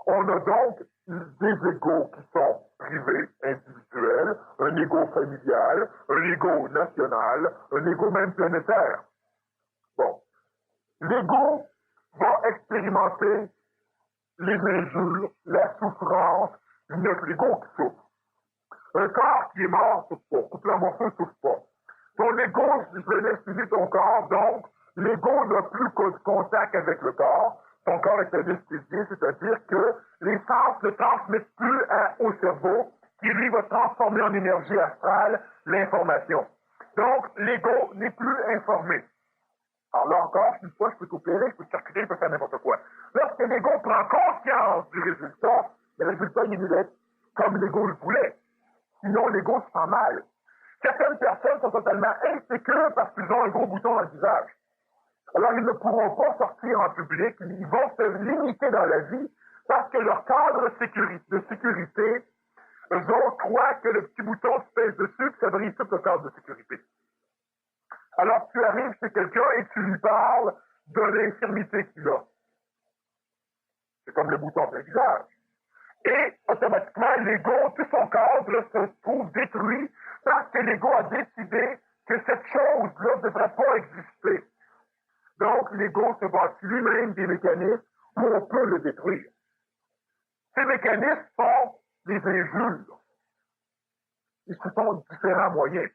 On a donc des égos qui sont privés, individuels, un égo familial, un égo national, un égo même planétaire. Bon. L'ego va expérimenter les injures, la souffrance, notre ego qui souffre. Un corps qui est mort souffre pas, coupe la morceau souffre pas. Ton ego, si je venais suivre ton corps, donc, l'ego n'a plus de contact avec le corps. Ton corps est anesthésié, c'est-à-dire que les sens ne transmettent plus au cerveau, qui lui va transformer en énergie astrale l'information. Donc, l'ego n'est plus informé. Alors là encore, une fois, je peux t'opérer, je peux te circuler, je peux faire n'importe quoi. Lorsque l'ego prend conscience du résultat, Mais le résultat, il est comme l'ego le voulait. Sinon, l'ego se sent mal. Certaines personnes sont totalement insécures parce qu'ils ont un gros bouton dans le visage. Alors, ils ne pourront pas sortir en public, ils vont se limiter dans la vie parce que leur cadre de sécurité, eux autres croient que le petit bouton se pèse dessus, que ça brise tout le cadre de sécurité. Alors, tu arrives chez quelqu'un et tu lui parles de l'infirmité qu'il a. C'est comme le bouton de visage. Et automatiquement, l'ego, tout son cadre se trouve détruit parce que l'ego a décidé que cette chose-là ne devrait pas exister. Donc, l'ego se bâtit lui-même des mécanismes où on peut le détruire. Ces mécanismes sont des injures. Ils sont différents moyens.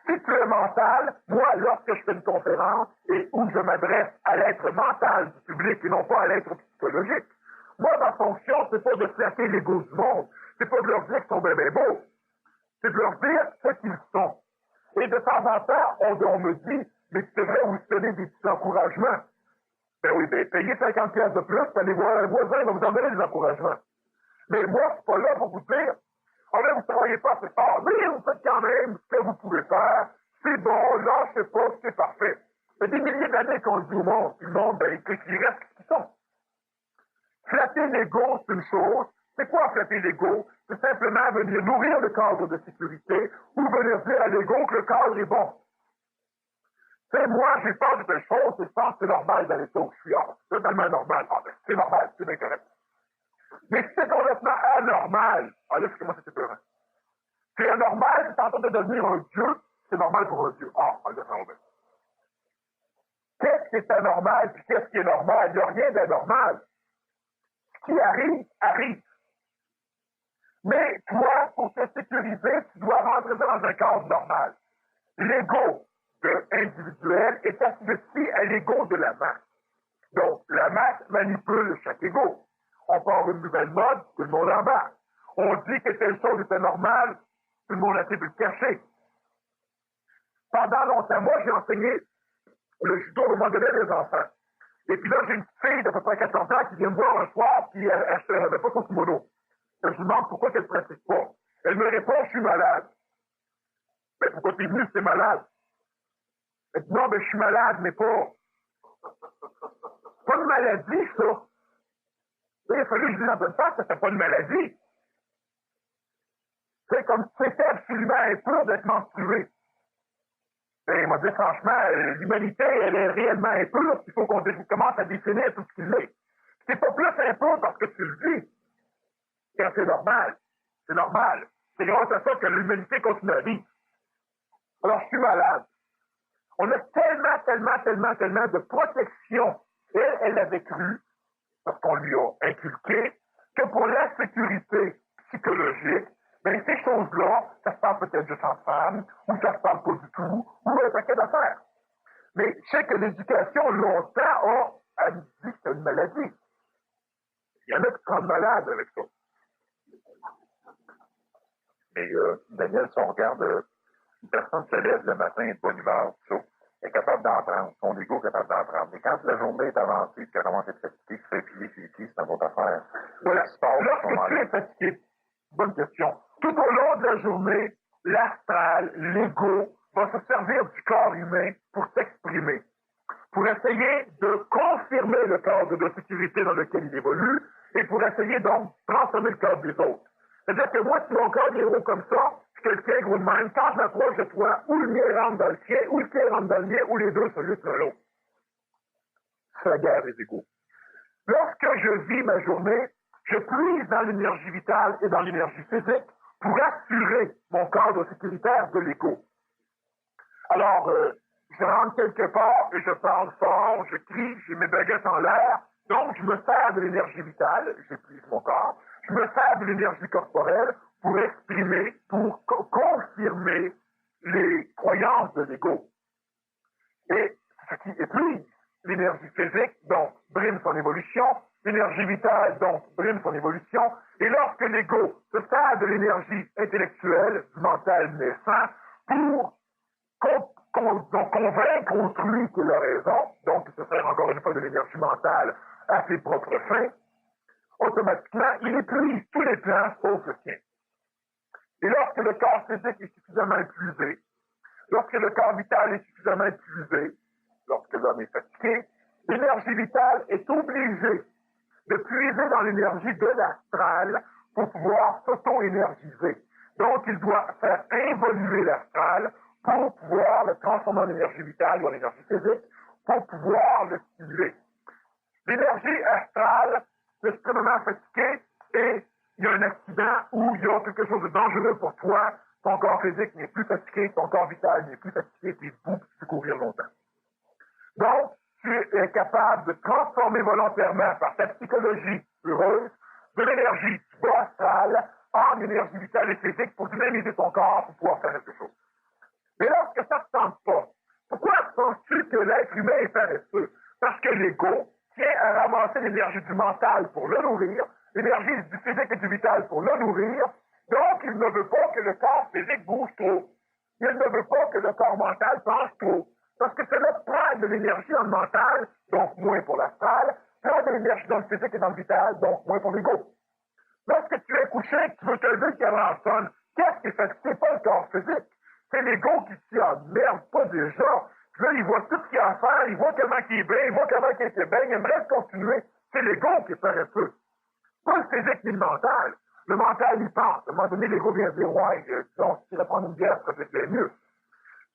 Si tu es mental, moi, lorsque je fais une conférence et où je m'adresse à l'être mental du public et non pas à l'être psychologique, moi, ma fonction, c'est pas de flatter l'ego du monde. C'est pas de leur dire qu'ils sont bien beaux. C'est de leur dire ce qu'ils sont. Et de temps en temps, on me dit, mais c'est vrai, vous donnez des petits encouragements. Ben oui, ben payez 50 piastres de plus, puis allez voir un voisin, il va vous en donner des encouragements. Mais moi, je suis pas là pour vous dire, ah ben, vous ne travaillez pas assez fort, mais vous faites quand même ce que vous pouvez faire, c'est bon, lâchez pas, c'est parfait. Ça fait des milliers d'années qu'on le dit au monde, puis le monde, ben, qu'il reste ce qu'ils sont. Flatter l'ego, c'est une chose. C'est quoi flatter l'ego? C'est simplement venir nourrir le cadre de sécurité ou venir dire à l'ego que le cadre est bon. C'est moi, j'ai peur de telle chose, et je pense que c'est normal dans l'état où je suis. Ah, c'est totalement normal. Ah, ben, c'est normal, c'est bien correct. Mais si c'est complètement anormal, ah là, c'est comment c'est peurant. C'est anormal, c'est en train de devenir un dieu, c'est normal pour un dieu. Ah, là, ça va bien. Qu'est-ce qui est anormal, puis qu'est-ce qui est normal? Il n'y a rien d'anormal. Ce qui arrive, arrive. Mais toi, pour te sécuriser, tu dois rentrer dans un cadre normal. L'ego individuel est assujetti à l'ego de la masse. Donc, la masse manipule chaque ego. On part une nouvelle mode, tout le monde embarque. On dit que telle chose était normale, tout le monde a essayé de le cacher. Pendant longtemps, moi, j'ai enseigné le judo au moment donné des enfants. Et puis là, j'ai une fille d'à peu près 14 ans qui vient me voir un soir, puis elle n'avait pas son kimono. Je lui demande pourquoi elle ne pratique pas. Elle me répond, je suis malade. Mais pourquoi t'es venu si t'es malade? Elle dit, non, mais je suis malade, mais pas une maladie, ça. Il a fallu que je dise en bonne face que c'était pas une maladie. C'est comme si c'était absolument impur d'être menstrué. Et il m'a dit, franchement, l'humanité, elle est réellement impure, il faut qu'on commence à définir tout ce qu'il est. C'est pas plus impur parce que tu le dis. Car c'est normal. C'est normal. C'est grâce à ça que l'humanité continue à vivre. Alors, je suis malade. On a tellement de protection. Elle avait cru, parce qu'on lui a inculqué, que pour la sécurité psychologique, ben ces choses-là, ça se passe peut-être juste en femme, ou ça se passe pas du tout, ou un paquet d'affaires. Mais je sais que l'éducation, longtemps, a dit que c'est une maladie. Il y en a qui se rendent malades avec ça. Mais Daniel, si on regarde une personne se lève le matin de bonne humeur, tout ça, elle est capable d'en prendre, son ego est capable d'en prendre. Mais quand la journée est avancée, qu'elle commence à être fatiguée, se fait plier ses pieds, c'est une autre affaire. Voilà. Lorsque tu es fatigué, bonne question. Tout au long de la journée, l'astral, l'ego, va se servir du corps humain pour s'exprimer, pour essayer de confirmer le cadre de sécurité dans lequel il évolue et pour essayer donc de transformer le cadre des autres. C'est-à-dire que moi, si mon corps est gros comme ça, je te le tiens gros de même, quand je m'approche de toi, ou le mien rentre dans le tien, ou le tien rentre dans le mien, ou les deux se luttent sur l'autre. C'est la guerre des égos. Lorsque je vis ma journée, je puise dans l'énergie vitale et dans l'énergie physique pour assurer mon cadre sécuritaire de l'ego. Alors, je rentre quelque part et je parle fort, je crie, j'ai mes baguettes en l'air, donc je me sers de l'énergie vitale, j'épuise mon corps, je me sers de l'énergie corporelle pour exprimer, pour confirmer les croyances de l'ego. Et ce qui épuise l'énergie physique, donc brime son évolution, l'énergie vitale, donc brime son évolution, et lorsque l'ego se sert de l'énergie intellectuelle, du mental naissant, pour convaincre autrui qu'il a raison, donc il se sert encore une fois de l'énergie mentale à ses propres fins, automatiquement, il épuise tous les plans sauf le sien. Et lorsque le corps physique est suffisamment épuisé, lorsque le corps vital est suffisamment épuisé, lorsque l'homme est fatigué, l'énergie vitale est obligée de puiser dans l'énergie de l'astral pour pouvoir s'auto-énergiser. Donc, il doit faire involuer l'astral pour pouvoir le transformer en énergie vitale ou en énergie physique, pour pouvoir le stimuler. L'énergie astrale, l'extrêmement fatigué, et il y a un accident ou il y a quelque chose de dangereux pour toi, ton corps physique n'est plus fatigué, ton corps vital n'est plus fatigué, tu es debout, tu peux courir longtemps. Donc, tu es capable de transformer volontairement par ta psychologie heureuse de l'énergie du bas astral en énergie vitale et physique pour dynamiser ton corps pour pouvoir faire quelque chose. Mais lorsque ça ne te tente pas, pourquoi penses-tu que l'être humain est paresseux? Parce que l'ego tient à ramasser l'énergie du mental pour le nourrir, l'énergie du physique et du vital pour le nourrir, donc il ne veut pas que le corps physique bouge trop. Il ne veut pas que le corps mental pense trop. Parce que cela prend de l'énergie dans le mental, donc moins pour l'astral, prend de l'énergie dans le physique et dans le vital, donc moins pour l'ego. Lorsque tu es couché, tu veux te lever, qu'il y a sonne, qu'est-ce qui fait que c'est pas le corps physique? C'est l'ego qui t'y emmerde pas déjà. Là, il voit tout ce qu'il y a à faire, il voit comment il est bien, il voit comment il était bien, il aimerait continuer. C'est l'ego qui est paresseux. Pas le physique ni le mental. Le mental, il pense. À un moment donné, l'ego vient dire, ouais, donc, si tu irais prendre une bière, ça fait mieux.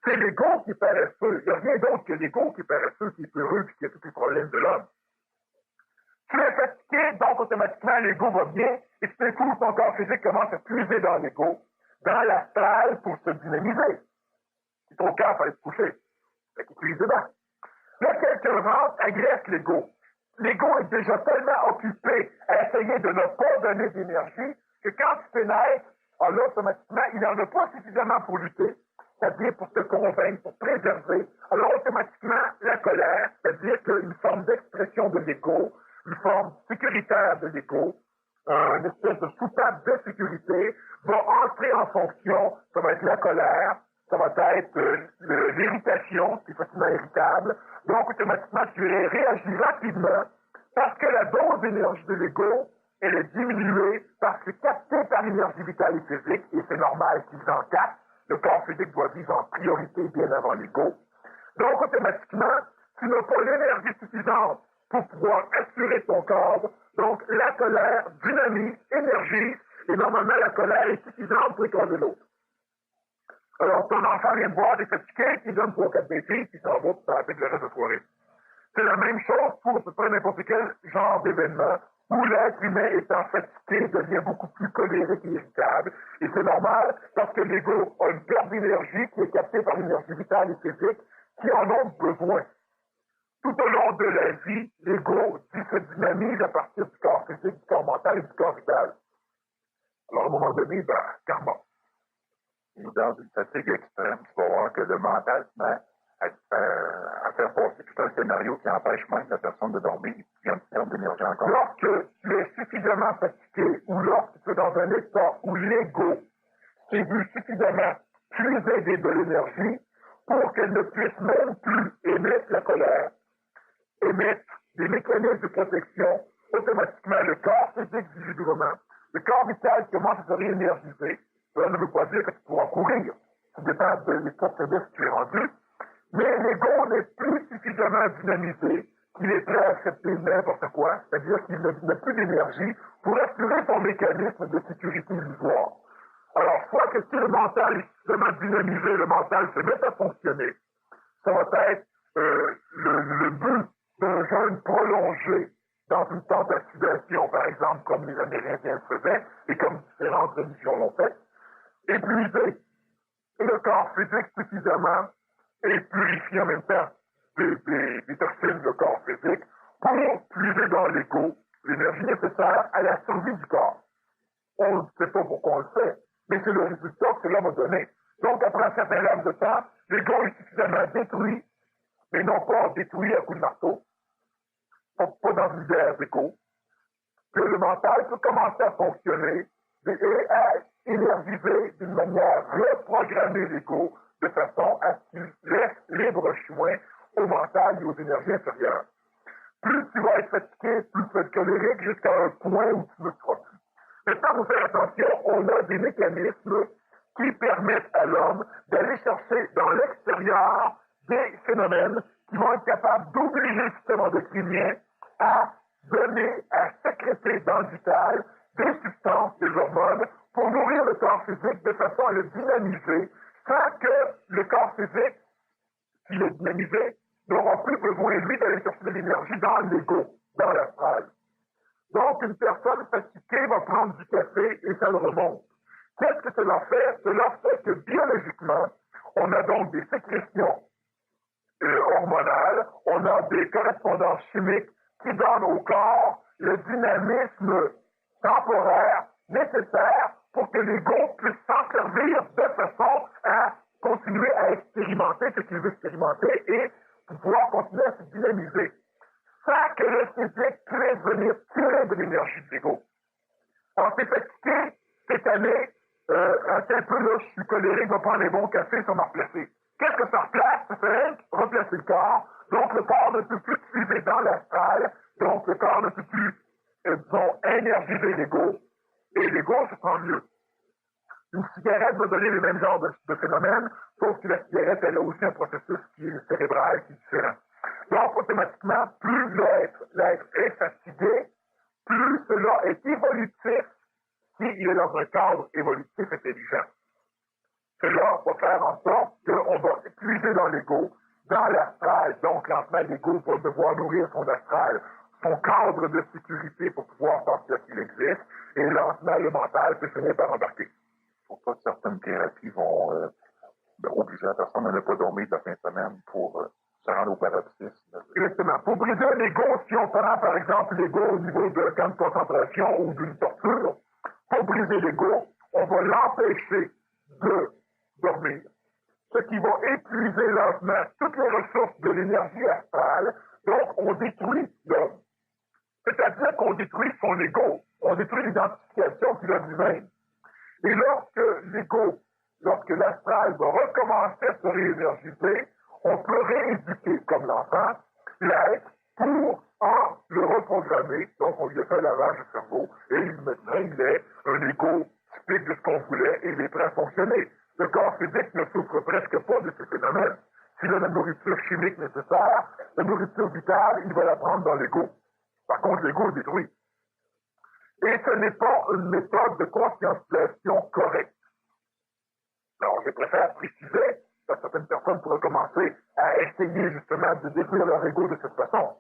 C'est l'ego qui est paresseux. Il n'y a rien d'autre que l'ego qui est paresseux, qui est peureux, puis qui a tous les problèmes de l'homme. Tu es fatigué, donc automatiquement, l'ego va bien, et tout d'un coup, ton corps physique commence à puiser dans l'ego, dans l'astral, pour se dynamiser. Si ton corps va être couché, fait qu'il puise dedans. Là, quelqu'un rentre, agresse l'ego. L'ego est déjà tellement occupé à essayer de ne pas donner d'énergie que quand tu pénètres, alors automatiquement, il n'en a pas suffisamment pour lutter, c'est-à-dire pour te convaincre, pour préserver. Alors automatiquement, la colère, c'est-à-dire qu'une forme d'expression de l'ego, une forme sécuritaire de l'ego, une espèce de soupape de sécurité, va entrer en fonction. Ça va être la colère, ça va être l'irritation, qui est facilement irritable. Donc, automatiquement, tu réagis rapidement parce que la dose d'énergie de l'ego, elle est diminuée parce que captée par l'énergie vitale et physique, et c'est normal qu'ils en captent. Le corps physique doit vivre en priorité bien avant l'ego. Donc, automatiquement, tu n'as pas l'énergie suffisante pour pouvoir assurer ton corps. Donc, la colère dynamise, énergise, et normalement, la colère est suffisante pour écraser l'autre. Alors, ton enfant vient te voir, t'es fatigué, tu donnes 3-4 bêtises, puis ça va, puis ça rapide le reste de la soirée. C'est la même chose pour à peu près n'importe quel genre d'événement où l'être humain étant fatigué devient beaucoup plus colérique et irritable. Et c'est normal parce que l'ego a une perte d'énergie qui est captée par l'énergie vitale et physique qui en ont besoin. Tout au long de la vie, l'ego se dynamise à partir du corps physique, du corps mental et du corps vital. Alors, à un moment donné, karma. Dans une fatigue extrême, tu vas voir que le mental se met à faire passer tout un scénario qui empêche même la personne de dormir et qui a une perte d'énergie encore. Lorsque tu es suffisamment fatigué ou lorsque tu es dans un état où l'ego s'est vu suffisamment puiser de l'énergie pour qu'elle ne puisse même plus émettre la colère, émettre des mécanismes de protection, automatiquement le corps physique du librement, le corps vital commence à se réénergiser. Cela ne veut pas dire que tu pourras courir. Ça dépend de l'état de faiblesse que tu es rendu. Mais l'ego n'est plus suffisamment dynamisé qu'il est prêt à accepter n'importe quoi, c'est-à-dire qu'il n'a plus d'énergie pour assurer son mécanisme de sécurité illusoire. Alors, soit que si le mental est suffisamment dynamisé, le mental se met à fonctionner, ça va être le but d'un jeûne prolongé dans une tentation, par exemple, comme les Amérindiens le faisaient, et comme différentes religions l'ont fait, épuiser le corps physique suffisamment et purifier en même temps des toxines du corps physique pour puiser dans l'ego l'énergie nécessaire à la survie du corps. On ne sait pas pourquoi on le fait, mais c'est le résultat que cela m'a donné. Donc, après un certain laps de temps, l'ego est suffisamment détruit, mais non pas détruit à coup de marteau, pas dans une guerre d'ego, que le mental peut commencer à fonctionner et à énergiser d'une manière reprogrammer l'ego de façon à ce qu'il laisse libre chemin au mental et aux énergies inférieures. plus tu vas être fatigué, plus tu vas être colérique jusqu'à un point où tu ne seras plus. Maintenant, il faut faire attention, on a des mécanismes qui permettent à l'homme d'aller chercher dans l'extérieur des phénomènes qui vont être capables d'obliger le système endocrinien à donner, à sécréter dans le vital des substances, des hormones, pour nourrir le corps physique de façon à le dynamiser, sans que le corps physique, s'il est dynamisé, n'aura plus besoin, lui, d'aller chercher de l'énergie dans l'ego, dans l'astral. Donc, une personne fatiguée va prendre du café et ça le remonte. Qu'est-ce que cela fait? Cela fait que biologiquement, on a donc des sécrétions hormonales, on a des correspondances chimiques qui donnent au corps le dynamisme temporaire nécessaire pour que l'ego puisse s'en servir de façon à continuer à expérimenter ce qu'il veut expérimenter et pouvoir continuer à se dynamiser. Sans que le physique puisse venir tirer de l'énergie de l'ego. Alors, t'es fatigué, cette année, un peu là, je suis colérique, je vais prendre les bons cafés, ça m'a replacé. Qu'est-ce que ça replace? Ça fait replacer le corps. Donc, le corps ne peut plus puiser dans l'astral. Donc, le corps ne peut plus, disons, énergiser l'ego. Et l'ego se sent mieux. Une cigarette va donner le même genre de phénomène, sauf que la cigarette, elle a aussi un processus qui est cérébral, qui est différent. Donc, automatiquement, plus l'être est fatigué, plus cela est évolutif s'il est dans un cadre évolutif intelligent. Cela va faire en sorte qu'on va épuiser dans l'ego, dans l'astral. Donc, lentement, l'ego va devoir nourrir son astral, son cadre de sécurité pour pouvoir sentir qu'il existe, et lentement, le mental peut finir par embarquer. Pour ça, certaines thérapies vont obliger la personne à ne pas dormir de la fin de semaine pour se rendre au paroxysme. Exactement. Pour briser un ego, si on prend par exemple l'ego au niveau de camp de concentration ou d'une torture, pour briser l'ego, on va l'empêcher de dormir, ce qui va épuiser lentement toutes les ressources de l'énergie astrale, donc on détruit l'homme. C'est-à-dire qu'on détruit son ego, on détruit l'identification qu'il a lui-même. Et lorsque l'astral va recommencer à se réénergiser, on peut rééduquer, comme l'enfant, l'être pour en le reprogrammer. Donc, on lui a fait un lavage de cerveau et maintenant, il est un ego typique de ce qu'on voulait et il est prêt à fonctionner. Le corps physique ne souffre presque pas de ce phénomène. S'il a la nourriture chimique nécessaire, la nourriture vitale, il va la prendre dans l'ego. Par contre, l'ego est détruit. Et ce n'est pas une méthode de conscientisation correcte. Alors, je préfère préciser, que certaines personnes pourraient commencer à essayer justement de détruire leur ego de cette façon.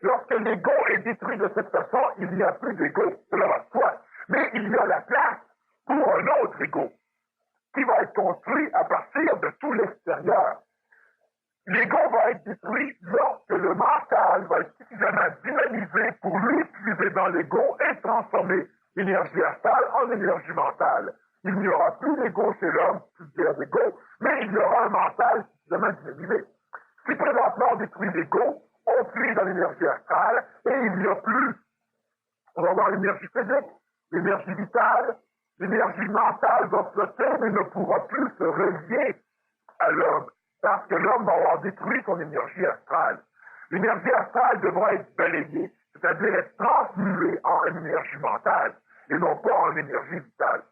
Lorsque l'ego est détruit de cette façon, il n'y a plus d'ego, cela va de soi. Mais il y a la place pour un autre ego, qui va être construit à partir de tout l'extérieur. L'ego va être détruit lorsque le mental va être suffisamment dynamisé pour lui puiser dans l'ego et transformer l'énergie astrale en énergie mentale. Il n'y aura plus d'ego chez l'homme, plus de guerre d'ego, mais il y aura un mental suffisamment dynamisé. Si présentement on détruit l'ego, on puise dans l'énergie astrale et il n'y a plus. On va avoir l'énergie physique, l'énergie vitale, l'énergie mentale va flotter mais ne pourra plus se relier à l'homme. Parce que l'homme va avoir détruit son énergie astrale. L'énergie astrale devra être balayée, c'est-à-dire être transmuée en énergie mentale, et non pas en énergie vitale.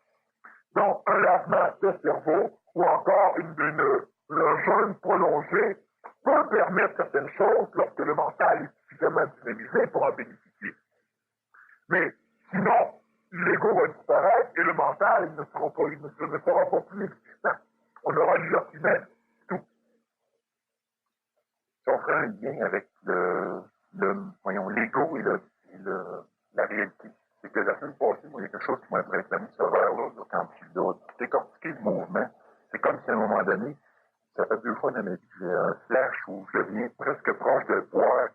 Donc, un lavement de cerveau, ou encore un jeûne prolongé, peut permettre certaines choses lorsque le mental est suffisamment dynamisé pour en bénéficier. Mais, sinon, l'ego va disparaître, et le mental ne sera pas plus existant. On aura l'univers humaine. Si on fait un lien avec l'ego et la réalité. C'est que la semaine passée, moi, il y a quelque chose qui m'a impressionné ce verre-là, quand tu l'as décortiqué le mouvement. C'est comme si à un moment donné, ça fait 2 fois dans ma vie que j'ai un flash où je viens presque proche de voir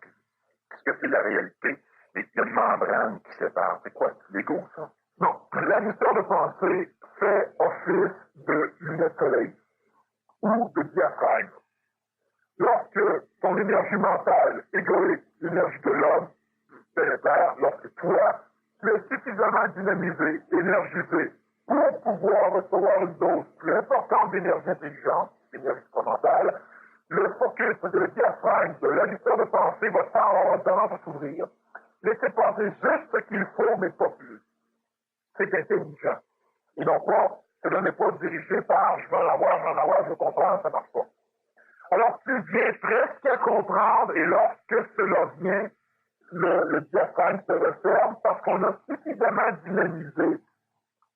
ce que c'est la réalité. Mais il y a une membrane qui sépare. C'est quoi? C'est l'ego, ça? Non. La histoire de pensée fait office de lunettes soleil ou de diaphragme. Lorsque ton énergie mentale égoïste, l'énergie de l'homme, pénètre, lorsque toi, tu es suffisamment dynamisé, énergisé, pour pouvoir recevoir une dose plus importante d'énergie intelligente, d'énergie supramentale, le focus, le diaphragme de l'auditeur structure de pensée, votre sang va avoir tendance à s'ouvrir. Laissez passer juste ce qu'il faut, mais pas plus. C'est intelligent. Et non pas, cela n'est pas dirigé par je veux en avoir, je veux comprendre, ça marche pas. Alors, tu viens presque à comprendre, et lorsque cela vient, le diaphragme se referme parce qu'on a suffisamment dynamisé,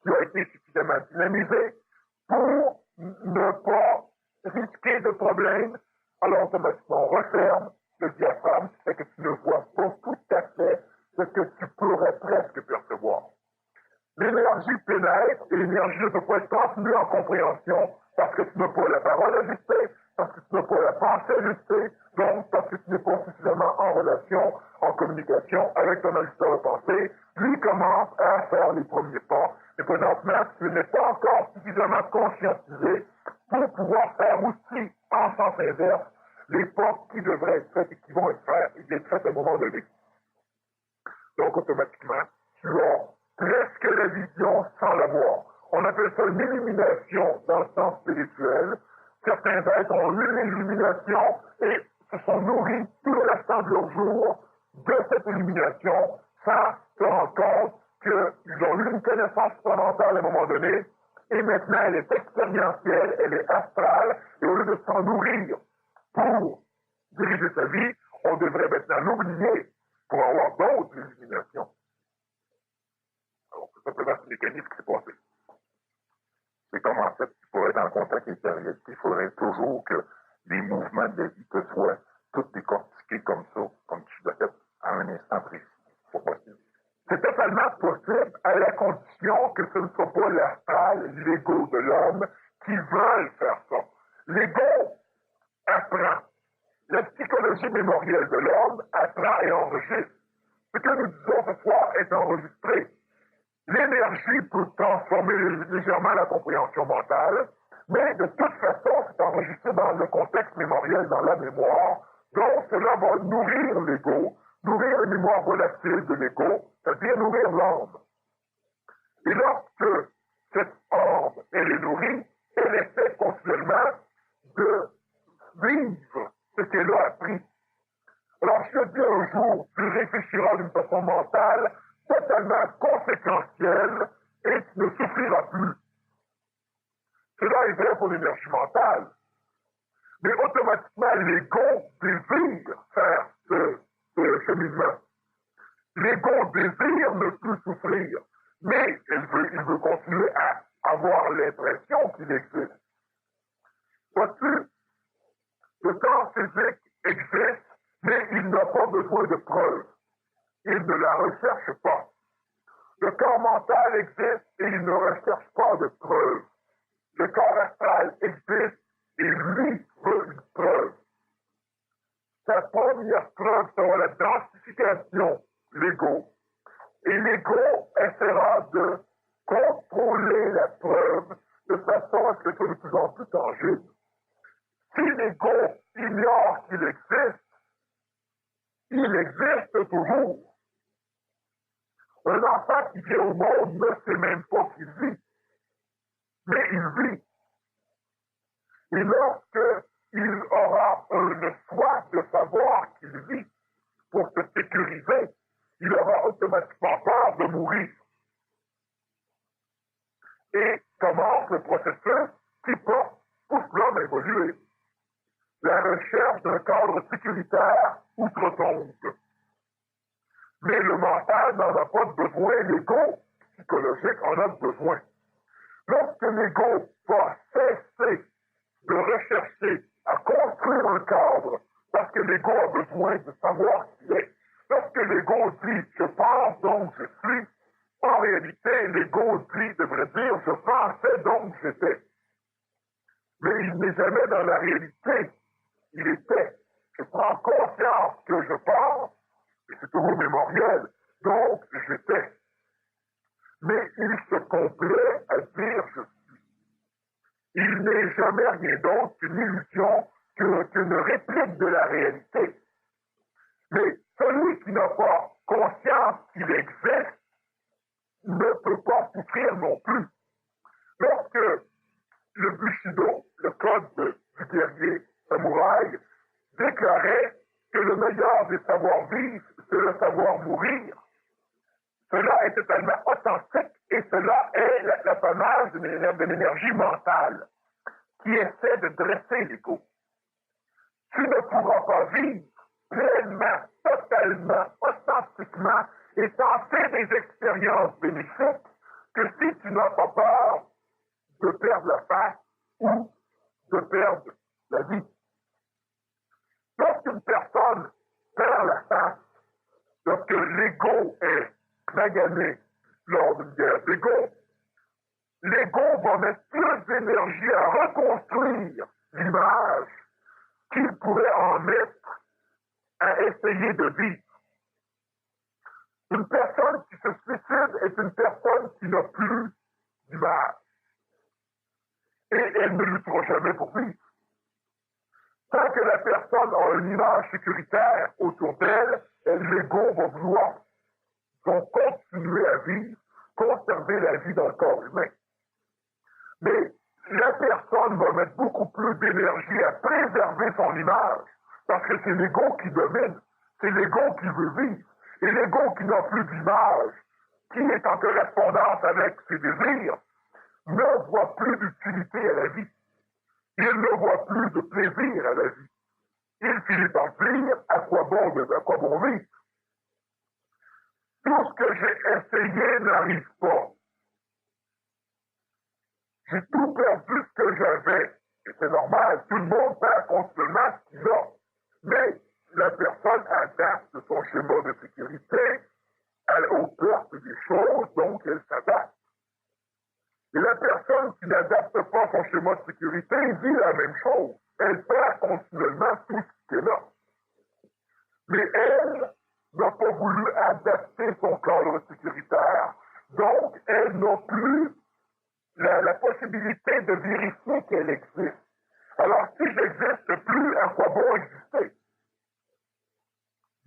qui a été suffisamment dynamisé pour ne pas risquer de problème. Alors, automatiquement, on referme le diaphragme, ce qui fait que tu ne vois pas tout à fait ce que tu pourrais presque percevoir. L'énergie pénètre et l'énergie ne peut pas être transmise en compréhension parce que tu n'as pas la parole ajustée, parce que tu n'as pas la pensée ajustée, donc parce que tu n'es pas suffisamment en relation, en communication avec ton ajusteur de pensée. Lui commence à faire les premiers pas, et présentement, tu n'es pas encore suffisamment conscientisé pour pouvoir faire aussi, en sens inverse, les pas qui devraient être faits et qui vont être faits à un moment donné. Donc, automatiquement, tu as presque la vision sans la voir. On appelle ça une illumination dans le sens spirituel. Certains êtres ont eu une illumination et se sont nourris tout le restant de leur jour de cette illumination sans se rendre compte qu'ils ont eu une connaissance fondamentale à un moment donné et maintenant elle est expérientielle, elle est astrale et au lieu de s'en nourrir pour diriger sa vie, on devrait maintenant l'oublier pour avoir d'autres illuminations. Alors, c'est simplement ce mécanisme qui s'est passé. C'est comme en fait, pour être en contact avec la réalité, il faudrait toujours que les mouvements de la vie te soient tous décortiqués comme ça, comme tu l'as fait à un instant précis. C'est pas possible. C'est totalement possible à la condition que ce ne soit pas l'astral, l'ego de l'homme qui veulent faire ça. L'ego apprend. La psychologie mémorielle de l'homme apprend et enregistre. Ce que nous disons ce soir est enregistré. L'énergie peut transformer légèrement la compréhension mentale, mais de toute façon, c'est enregistré dans le contexte mémoriel, dans la mémoire, donc cela va nourrir l'ego, nourrir les mémoires volatiles de l'ego, c'est-à-dire nourrir l'âme. Et lorsque cette âme, elle est nourrie, elle essaie continuellement de vivre ce qu'elle a appris. Alors, je te dis un jour, tu réfléchiras d'une façon mentale, totalement conséquentielle, et tu ne souffriras plus. Cela est vrai pour l'énergie mentale. Mais automatiquement, l'ego désire faire ce cheminement. L'ego désire ne plus souffrir, mais il veut continuer à avoir l'impression qu'il existe. Vois-tu, le corps physique existe, mais il n'a pas besoin de preuves. Il ne la recherche pas. Le corps mental existe et il ne recherche pas de preuves. Le corps astral existe et lui veut une preuve. Sa première preuve sera la densification, l'ego. Et l'ego essaiera de contrôler la preuve de façon à ce que ce soit de plus en plus tangible. Si l'ego ignore qu'il existe, il existe toujours. Un enfant qui vient au monde ne sait même pas qu'il vit, mais il vit. Et lorsqu'il aura une soif de savoir qu'il vit pour se sécuriser, il aura automatiquement peur de mourir. Et commence le processus qui pousse l'homme à évoluer. La recherche d'un cadre sécuritaire outre-tombe. Mais le mental n'en a pas besoin, l'ego psychologique en a besoin. Lorsque l'ego va cesser de rechercher à construire un cadre, parce que l'ego a besoin de savoir qui il est, lorsque l'ego dit « je pense donc je suis », en réalité, l'ego dit, devrait dire « je pensais donc j'étais ». Mais il n'est jamais dans la réalité, il était. Je prends conscience que je pense, et c'est toujours mémoriel, donc j'étais. Mais il se complaît à dire je suis. Il n'est jamais rien d'autre qu'une illusion, qu'une réplique de la réalité. Mais celui qui n'a pas conscience qu'il existe ne peut pas souffrir non plus. Lorsque le Bushido, le code du guerrier samouraï, déclarait que le meilleur des savoirs-vivre, c'est le savoir mourir. Cela est totalement authentique et cela est l'apanage de l'énergie mentale qui essaie de dresser l'ego. Tu ne pourras pas vivre pleinement, totalement, authentiquement et tenter des expériences bénéfiques que si tu n'as pas peur de perdre la face ou de perdre la vie. Lorsqu'une personne perd la face, lorsque l'ego est magané lors d'une guerre d'ego, l'ego va mettre plus d'énergie à reconstruire l'image qu'il pourrait en mettre à essayer de vivre. Une personne qui se suicide est une personne qui n'a plus d'image. Et elle ne luttera jamais pour vivre. Tant que la personne a une image sécuritaire autour d'elle, l'ego va vouloir donc continuer à vivre, conserver la vie dans le corps humain. Mais la personne va mettre beaucoup plus d'énergie à préserver son image, parce que c'est l'ego qui domine, c'est l'ego qui veut vivre, et l'ego qui n'a plus d'image, qui est en correspondance avec ses désirs, ne voit plus d'utilité à la vie. Il ne voit plus de plaisir à la vie. Il finit par dire à quoi bon vivre. Tout ce que j'ai essayé n'arrive pas. J'ai tout perdu ce que j'avais. Et c'est normal, tout le monde perd continuellement ce qu'il a. Mais la personne adapte son schéma de sécurité aux pertes des choses, donc elle s'adapte. Et la personne qui n'adapte pas son schéma de sécurité vit la même chose. Elle perd continuellement tout ce qu'elle a. Mais elle n'a pas voulu adapter son cadre sécuritaire. Donc, elle n'a plus la possibilité de vérifier qu'elle existe. Alors, si j'existe plus, à quoi bon exister?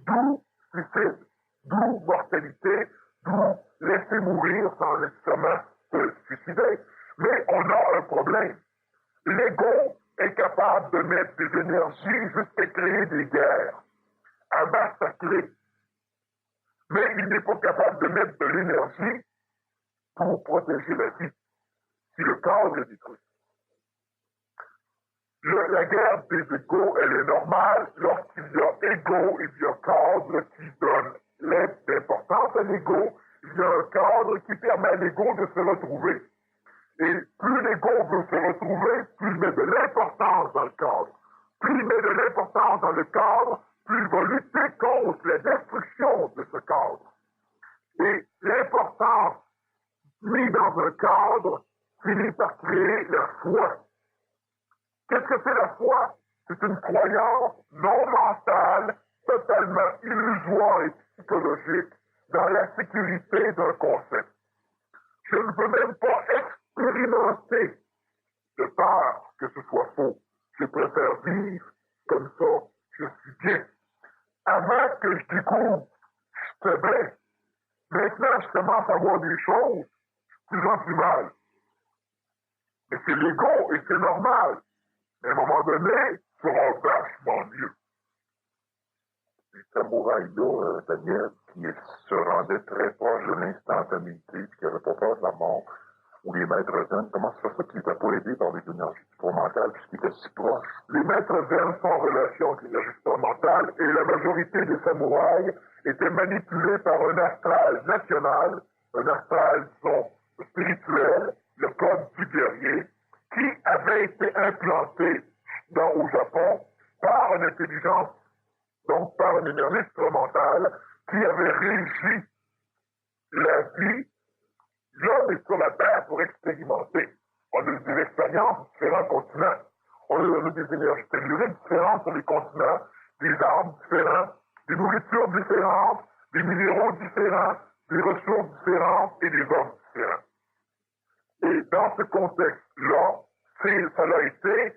D'où suicide, d'où mortalité, d'où laisser mourir sans nécessairement se suicider. Mais on a un problème. L'ego est capable de mettre des énergies jusqu'à créer des guerres, à massacrer. Mais il n'est pas capable de mettre de l'énergie pour protéger la vie, si le cadre est détruit. La guerre des égos, elle est normale lorsqu'il y a ego, il y a cadre qui donne l'importance à l'ego, il y a un cadre qui permet à l'ego de se retrouver. Et plus l'ego veut se retrouver, plus il met de l'importance dans le cadre. Plus il met de l'importance dans le cadre, plus il va lutter contre la destruction de ce cadre. Et l'importance mise dans un cadre finit par créer la foi. Qu'est-ce que c'est la foi? C'est une croyance non mentale, totalement illusoire et psychologique dans la sécurité d'un concept. Je ne veux même pas expérimenter de peur que ce soit faux. Je préfère vivre comme ça, je suis bien. Avant que je découvre, je suis bien. Maintenant, je commence à voir des choses plus en plus mal. Mais c'est l'ego et c'est normal. Mais à un moment donné, ça sera vachement mieux. Les samouraïs-là, Daniel, qui se rendaient très proche de l'instantanéité, puis qui n'avaient pas peur de la mort, ou les maîtres zen, comment c'est ça qu'ils n'étaient pas aidés par les énergies supramentales, puisqu'ils étaient si proches? Les maîtres zen sont en relation avec l'énergie supramentale, et la majorité des samouraïs étaient manipulés par un astral national, un astral, disons, spirituel, le code du guerrier, qui avait été implanté au Japon par une intelligence, donc par une énergie supramentale, qui avait régi la vie. L'homme est sur la Terre pour expérimenter. On a des expériences sur différents continents. On a des énergies telluriques différentes sur les continents, des arbres différents, des nourritures différentes, des minéraux différents, des ressources différentes et des hommes différents. Et dans ce contexte-là, ça a été,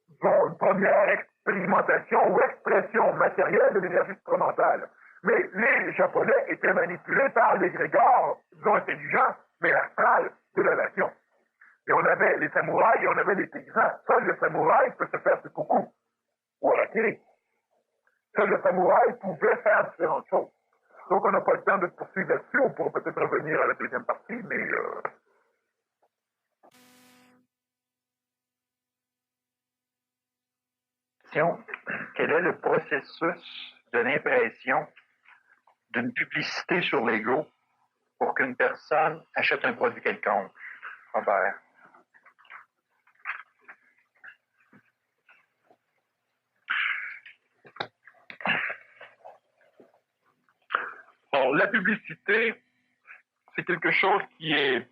disons, une première expérimentation ou expression matérielle de l'énergie supramentale. Mais les Japonais étaient manipulés par l'égrégore, disons, intelligent, mais astral de la nation. Et on avait les samouraïs et on avait les paysans. Seul le samouraï peut se faire ce coucou ou harakiri. que le samouraï pouvait faire différentes choses. Donc, on n'a pas le temps de poursuivre là-dessus. On pourra peut-être revenir à la deuxième partie, mais... Quel est le processus de l'impression d'une publicité sur l'ego pour qu'une personne achète un produit quelconque? Robert. Bon, la publicité, c'est quelque chose qui est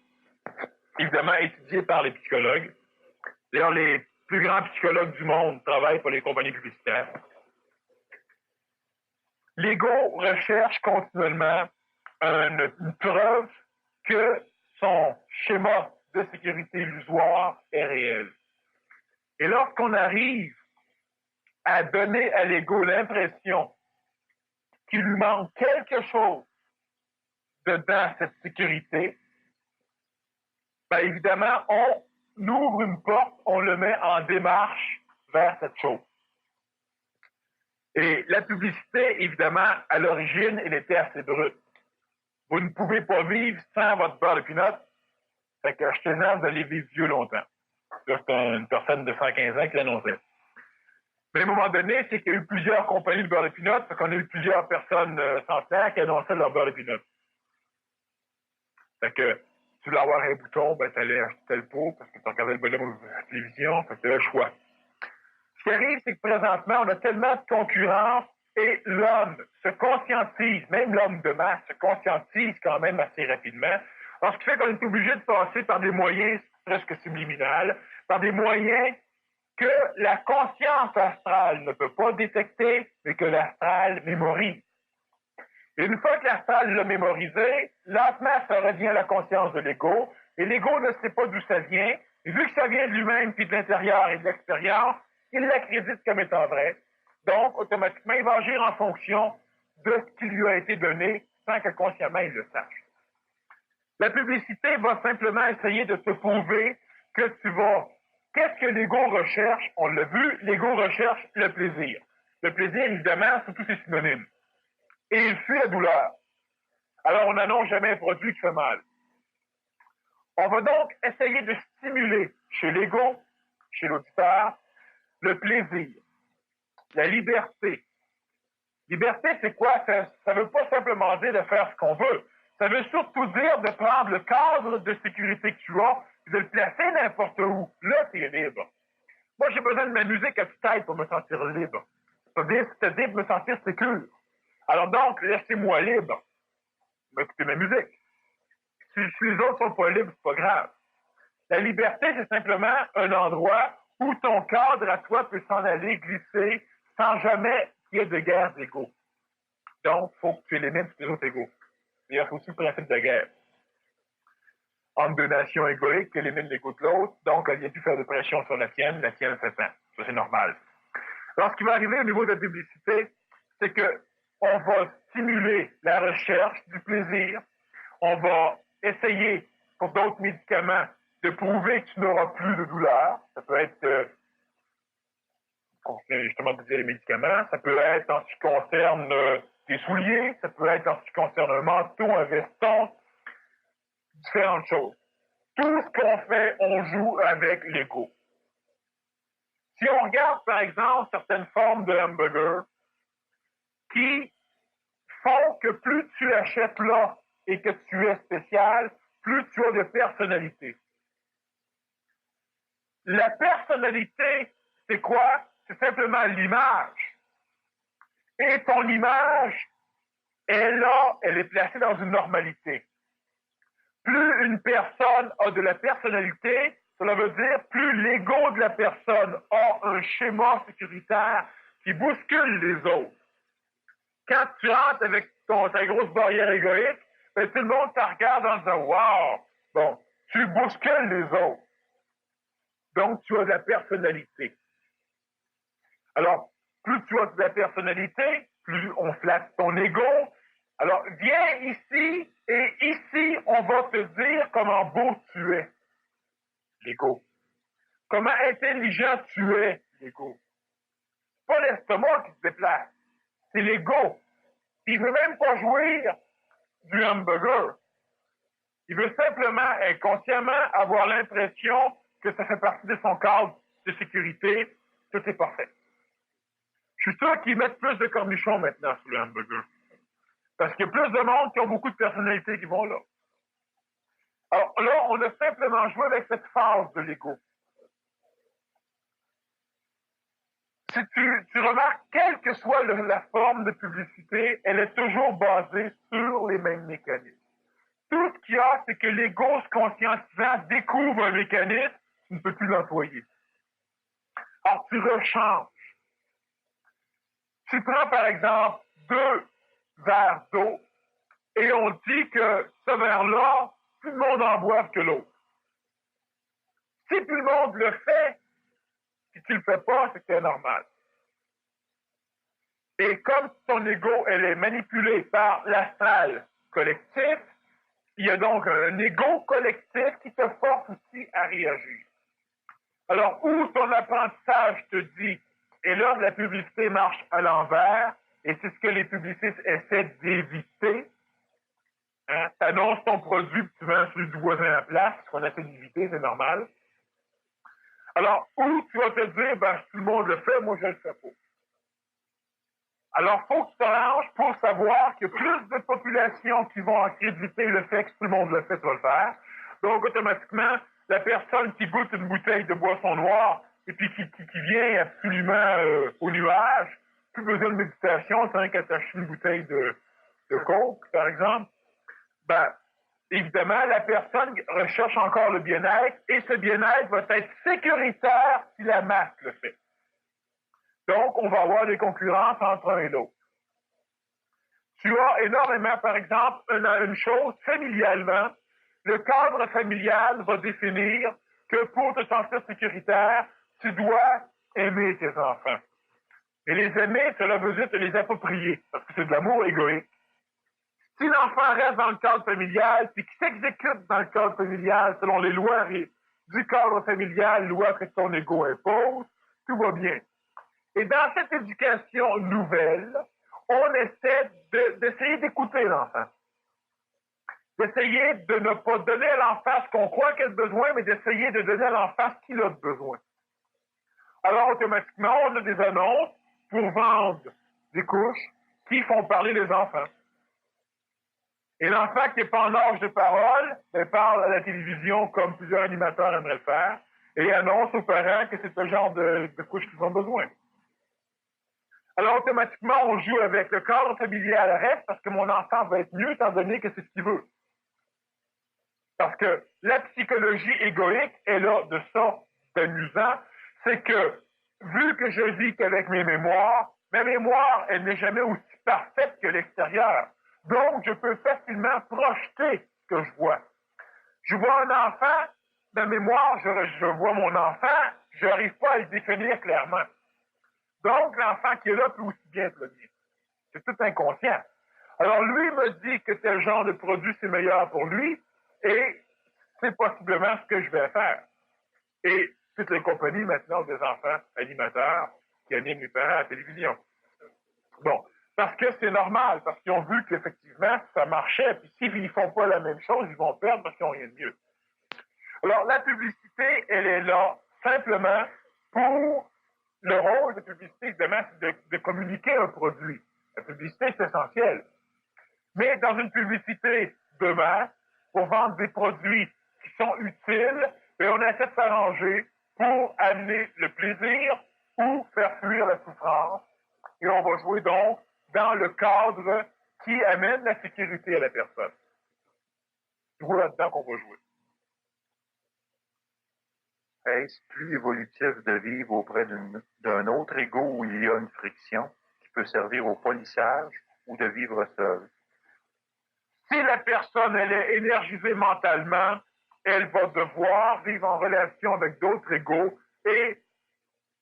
évidemment étudié par les psychologues. D'ailleurs, les plus grands psychologues du monde travaillent pour les compagnies publicitaires. L'ego recherche continuellement une preuve que son schéma de sécurité illusoire est réel. Et lorsqu'on arrive à donner à l'ego l'impression qu'il lui manque quelque chose dedans cette sécurité, bien évidemment, on ouvre une porte, on le met en démarche vers cette chose. Et la publicité, évidemment, à l'origine, elle était assez brute. Vous ne pouvez pas vivre sans votre beurre de pinot. Fait que achetez-en, vous allez vivre vieux longtemps. Là, c'est une personne de 115 ans qui l'annonçait. Mais à un moment donné, c'est qu'il y a eu plusieurs compagnies de beurre de pinot, fait qu'on a eu plusieurs personnes centenaires qui annonçaient leur beurre de pinot. Fait que tu voulais avoir un bouton, ben t'allais acheter tel pot parce que tu regardais le bonhomme à la télévision, fait que t'avais le choix. Ce qui arrive, c'est que présentement, on a tellement de concurrence et l'homme se conscientise, même l'homme de masse se conscientise quand même assez rapidement. Alors, ce qui fait qu'on est obligé de passer par des moyens presque subliminales, par des moyens que la conscience astrale ne peut pas détecter, mais que l'astral mémorise. Et une fois que l'astral l'a mémorisé, lentement, ça revient à la conscience de l'ego, et l'ego ne sait pas d'où ça vient, et vu que ça vient de lui-même, puis de l'intérieur et de l'expérience, il l'accrédite comme étant vrai. Donc, automatiquement, il va agir en fonction de ce qui lui a été donné, sans que consciemment il le sache. La publicité va simplement essayer de te prouver que tu vas... Qu'est-ce que l'ego recherche? On l'a vu, l'ego recherche le plaisir. Le plaisir, évidemment, c'est tous ses synonymes. Et il fuit la douleur. Alors, on n'annonce jamais un produit qui fait mal. On va donc essayer de stimuler chez l'ego, chez l'auditeur, le plaisir, la liberté. Liberté, c'est quoi? Ça ne veut pas simplement dire de faire ce qu'on veut. Ça veut surtout dire de prendre le cadre de sécurité que tu as et de le placer n'importe où. Là, tu es libre. Moi, j'ai besoin de ma musique à toute tête pour me sentir libre. C'est-à-dire me sentir sécure. Alors donc, laissez-moi libre. Écoutez ma musique. Si les autres sont pas libres, c'est pas grave. La liberté, c'est simplement un endroit où ton cadre à toi peut s'en aller glisser sans jamais qu'il y ait de guerre d'ego. Donc, il faut que tu élimines tous les autres égos. Il y a aussi le principe de guerre. Entre deux nations égoïques, tu élimines l'ego de l'autre, donc elle ne vient plus faire de pression sur la tienne fait tant. Ça, c'est normal. Alors, ce qui va arriver au niveau de la publicité, c'est que on va stimuler la recherche du plaisir, on va essayer, pour d'autres médicaments, de prouver que tu n'auras plus de douleur. Ça peut être, justement, de dire les médicaments, ça peut être en ce qui concerne tes souliers, ça peut être en ce qui concerne un manteau, un veston, différentes choses. Tout ce qu'on fait, on joue avec l'ego. Si on regarde, par exemple, certaines formes de hamburgers qui font que plus tu achètes là et que tu es spécial, plus tu as de personnalité. La personnalité, c'est quoi? C'est simplement l'image. Et ton image est là, elle est placée dans une normalité. Plus une personne a de la personnalité, cela veut dire plus l'ego de la personne a un schéma sécuritaire qui bouscule les autres. Quand tu rentres avec ta grosse barrière égoïque, ben, tout le monde te regarde en disant « Wow! » Bon, tu bouscules les autres. Donc, tu as de la personnalité. Alors, plus tu as de la personnalité, plus on flatte ton ego. Alors, viens ici, et ici, on va te dire comment beau tu es, l'ego. Comment intelligent tu es, l'ego. C'est pas l'estomac qui se déplace, c'est l'ego. Il veut même pas jouir du hamburger. Il veut simplement, inconsciemment, avoir l'impression que ça fait partie de son cadre de sécurité, tout est parfait. Je suis sûr qu'ils mettent plus de cornichons maintenant sur le hamburger. Parce qu'il y a plus de monde qui ont beaucoup de personnalités qui vont là. Alors là, on a simplement joué avec cette phase de l'ego. Si tu remarques, quelle que soit la forme de publicité, elle est toujours basée sur les mêmes mécanismes. Tout ce qu'il y a, c'est que l'ego, se conscientisant, découvre un mécanisme, tu ne peux plus l'employer. Alors, tu rechanges. Tu prends, par exemple, 2 verres d'eau et on dit que ce verre-là, tout le monde en boive que l'autre. Si tout le monde le fait, si tu le fais pas, c'est que c'est normal. Et comme ton ego, elle est manipulée par l'astral collectif, il y a donc un ego collectif qui te force aussi à réagir. Alors, où ton apprentissage te dit, et là, la publicité marche à l'envers, et c'est ce que les publicistes essaient d'éviter. Hein? Tu annonces ton produit, puis tu vends celui du voisin à la place, ce qu'on essaie d'éviter, c'est normal. Alors, où tu vas te dire, ben, si tout le monde le fait, moi, je le fais pas. Alors, il faut que tu t'arranges pour savoir qu'il y a plus de populations qui vont accréditer le fait que tout le monde le fait, tu vas le faire. Donc, automatiquement, la personne qui goûte une bouteille de boisson noire et puis qui vient absolument au nuage, plus besoin de méditation, c'est rien qu'à t'acheter une bouteille de coke, par exemple, ben, évidemment, la personne recherche encore le bien-être et ce bien-être va être sécuritaire si la masse le fait. Donc, on va avoir des concurrences entre un et l'autre. Tu as énormément, par exemple, une chose, familialement, le cadre familial va définir que pour te sentir sécuritaire, tu dois aimer tes enfants. Et les aimer, cela veut dire te les approprier, parce que c'est de l'amour égoïste. Si l'enfant reste dans le cadre familial, puis qu'il s'exécute dans le cadre familial selon les lois du cadre familial, lois que ton ego impose, tout va bien. Et dans cette éducation nouvelle, on essaie d'essayer d'écouter l'enfant. D'essayer de ne pas donner à l'enfant ce qu'on croit qu'il a besoin, mais d'essayer de donner à l'enfant ce qu'il a besoin. Alors, automatiquement, on a des annonces pour vendre des couches qui font parler les enfants. Et l'enfant qui n'est pas en âge de parole, parle à la télévision comme plusieurs animateurs aimeraient le faire, et annonce aux parents que c'est ce genre de couches qu'ils ont besoin. Alors, automatiquement, on joue avec le cadre familial reste parce que mon enfant va être mieux étant donné que c'est ce qu'il veut. Parce que la psychologie égoïque est là de ça d'amusant, c'est que, vu que je vis qu'avec mes mémoires, ma mémoire, elle n'est jamais aussi parfaite que l'extérieur. Donc, je peux facilement projeter ce que je vois. Je vois un enfant, ma mémoire, je vois mon enfant, je n'arrive pas à le définir clairement. Donc, l'enfant qui est là peut aussi bien être le mien. C'est tout inconscient. Alors, lui me dit que tel genre de produit, c'est meilleur pour lui, et c'est possiblement ce que je vais faire. Et toutes les compagnies, maintenant, des enfants animateurs qui animent les parents à la télévision. Bon, parce que c'est normal, parce qu'ils ont vu qu'effectivement, ça marchait, puis s'ils ne font pas la même chose, ils vont perdre parce qu'ils n'ont rien de mieux. Alors, la publicité, elle est là simplement pour le rôle de publicité, évidemment, c'est de communiquer un produit. La publicité, c'est essentiel. Mais dans une publicité de masse, pour vendre des produits qui sont utiles, bien, on essaie de s'arranger pour amener le plaisir ou faire fuir la souffrance. Et on va jouer donc dans le cadre qui amène la sécurité à la personne. C'est là-dedans qu'on va jouer. Est-ce plus évolutif de vivre auprès d'un autre ego où il y a une friction qui peut servir au polissage ou de vivre seul? Si la personne, elle est énergisée mentalement, elle va devoir vivre en relation avec d'autres égos et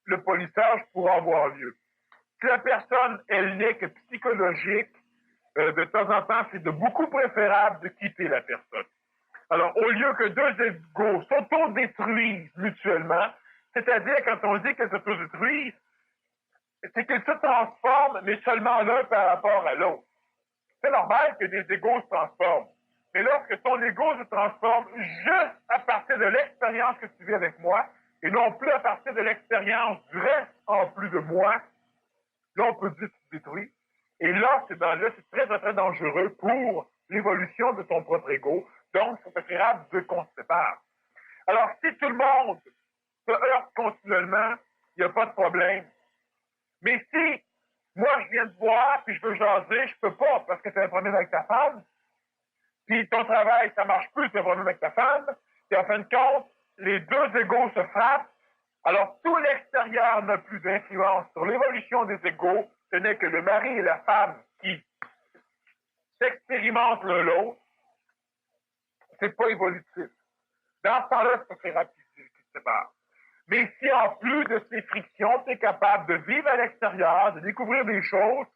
le polissage pourra avoir lieu. Si la personne, elle n'est que psychologique, de temps en temps, c'est de beaucoup préférable de quitter la personne. Alors, au lieu que deux égos s'auto-détruisent mutuellement, c'est-à-dire quand on dit qu'elles s'auto-détruisent, c'est qu'ils se transforment, mais seulement l'un par rapport à l'autre. C'est normal que des égos se transforment. Mais lorsque ton ego se transforme juste à partir de l'expérience que tu vis avec moi, et non plus à partir de l'expérience du reste en plus de moi, là, on peut dire que tu te détruis. Et là, c'est très, très, très dangereux pour l'évolution de ton propre ego. Donc, c'est préférable de qu'on se sépare. Alors, si tout le monde se heurte continuellement, il n'y a pas de problème. Mais si moi, je viens te voir, puis je veux jaser, je peux pas parce que tu as un problème avec ta femme, puis ton travail, ça marche plus, tu as un problème avec ta femme, puis en fin de compte, les deux égos se frappent, alors tout l'extérieur n'a plus d'influence sur l'évolution des égos, ce n'est que le mari et la femme qui s'expérimentent l'un l'autre, c'est pas évolutif. Dans ce temps-là, c'est préférable qu'ils se séparent. Mais si en plus de ces frictions, tu es capable de vivre à l'extérieur, de découvrir des choses,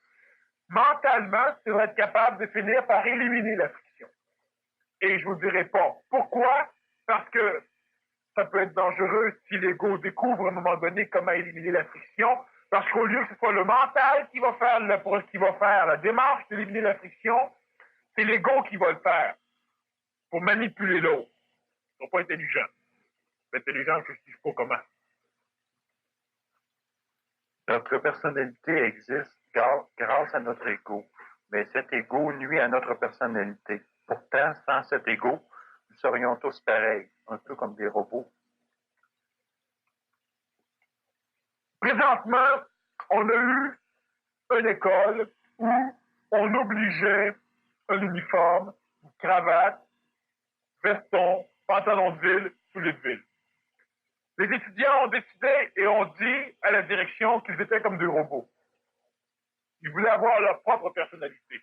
mentalement, tu vas être capable de finir par éliminer la friction. Et je vous dirai pas pourquoi, parce que ça peut être dangereux si l'ego découvre à un moment donné comment éliminer la friction, parce qu'au lieu que ce soit le mental qui va faire la démarche d'éliminer la friction, c'est l'ego qui va le faire pour manipuler l'autre. Ils sont pas intelligents. Intelligents, je ne sais pas comment. Notre personnalité existe grâce à notre ego, mais cet ego nuit à notre personnalité. Pourtant, sans cet ego, nous serions tous pareils, un peu comme des robots. Présentement, on a eu une école où on obligeait un uniforme, une cravate, veston, pantalon de ville, souliers de ville. Les étudiants ont décidé et ont dit à la direction qu'ils étaient comme des robots. Ils voulaient avoir leur propre personnalité.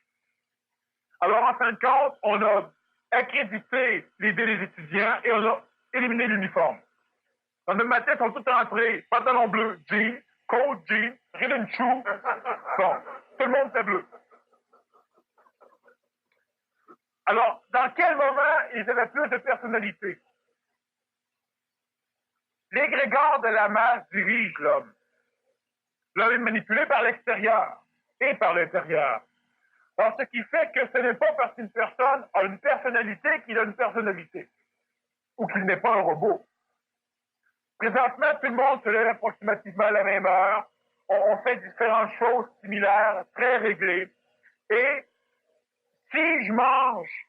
Alors, en fin de compte, on a accrédité l'idée des étudiants et on a éliminé l'uniforme. Dans notre matin, ils sont tous rentrés, pantalon bleu, jeans, coat, jeans, ribbon shoe. Bon, tout le monde était bleu. Alors, dans quel moment ils avaient plus de personnalité? L'égrégore de la masse dirige l'homme. L'homme est manipulé par l'extérieur et par l'intérieur. Alors, ce qui fait que ce n'est pas parce qu'une personne a une personnalité qu'il a une personnalité, ou qu'il n'est pas un robot. Présentement, tout le monde se lève approximativement à la même heure. On fait différentes choses similaires, très réglées. Et si je mange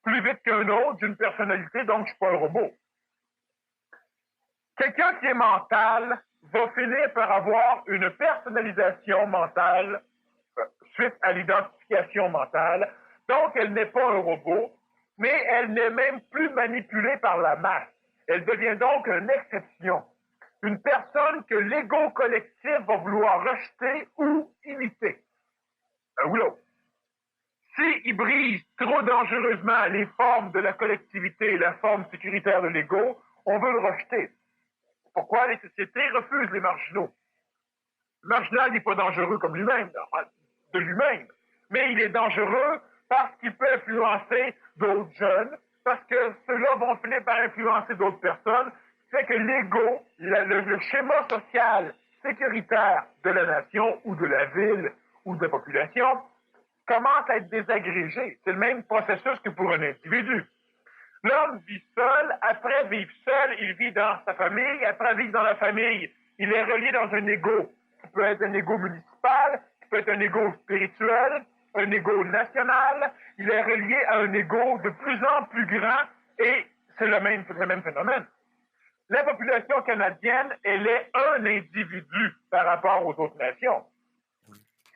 plus vite qu'un autre, j'ai une personnalité, donc je ne suis pas un robot. Quelqu'un qui est mental va finir par avoir une personnalisation mentale suite à l'identification mentale. Donc, elle n'est pas un robot, mais elle n'est même plus manipulée par la masse. Elle devient donc une exception. Une personne que l'ego collectif va vouloir rejeter ou imiter. Un ou l'autre. S'il brise trop dangereusement les formes de la collectivité et la forme sécuritaire de l'ego, on veut le rejeter. Pourquoi les sociétés refusent les marginaux? Le marginal n'est pas dangereux comme lui-même, de lui-même, mais il est dangereux parce qu'il peut influencer d'autres jeunes, parce que ceux-là vont finir par influencer d'autres personnes, ce qui fait que l'ego, le schéma social sécuritaire de la nation ou de la ville ou de la population commence à être désagrégé. C'est le même processus que pour un individu. L'homme vit seul, après vivre seul, il vit dans sa famille, après vivre dans la famille, il est relié dans un ego. Ça peut être un ego municipal, ça peut être un ego spirituel, un ego national, il est relié à un ego de plus en plus grand et c'est le même phénomène. La population canadienne, elle est un individu par rapport aux autres nations.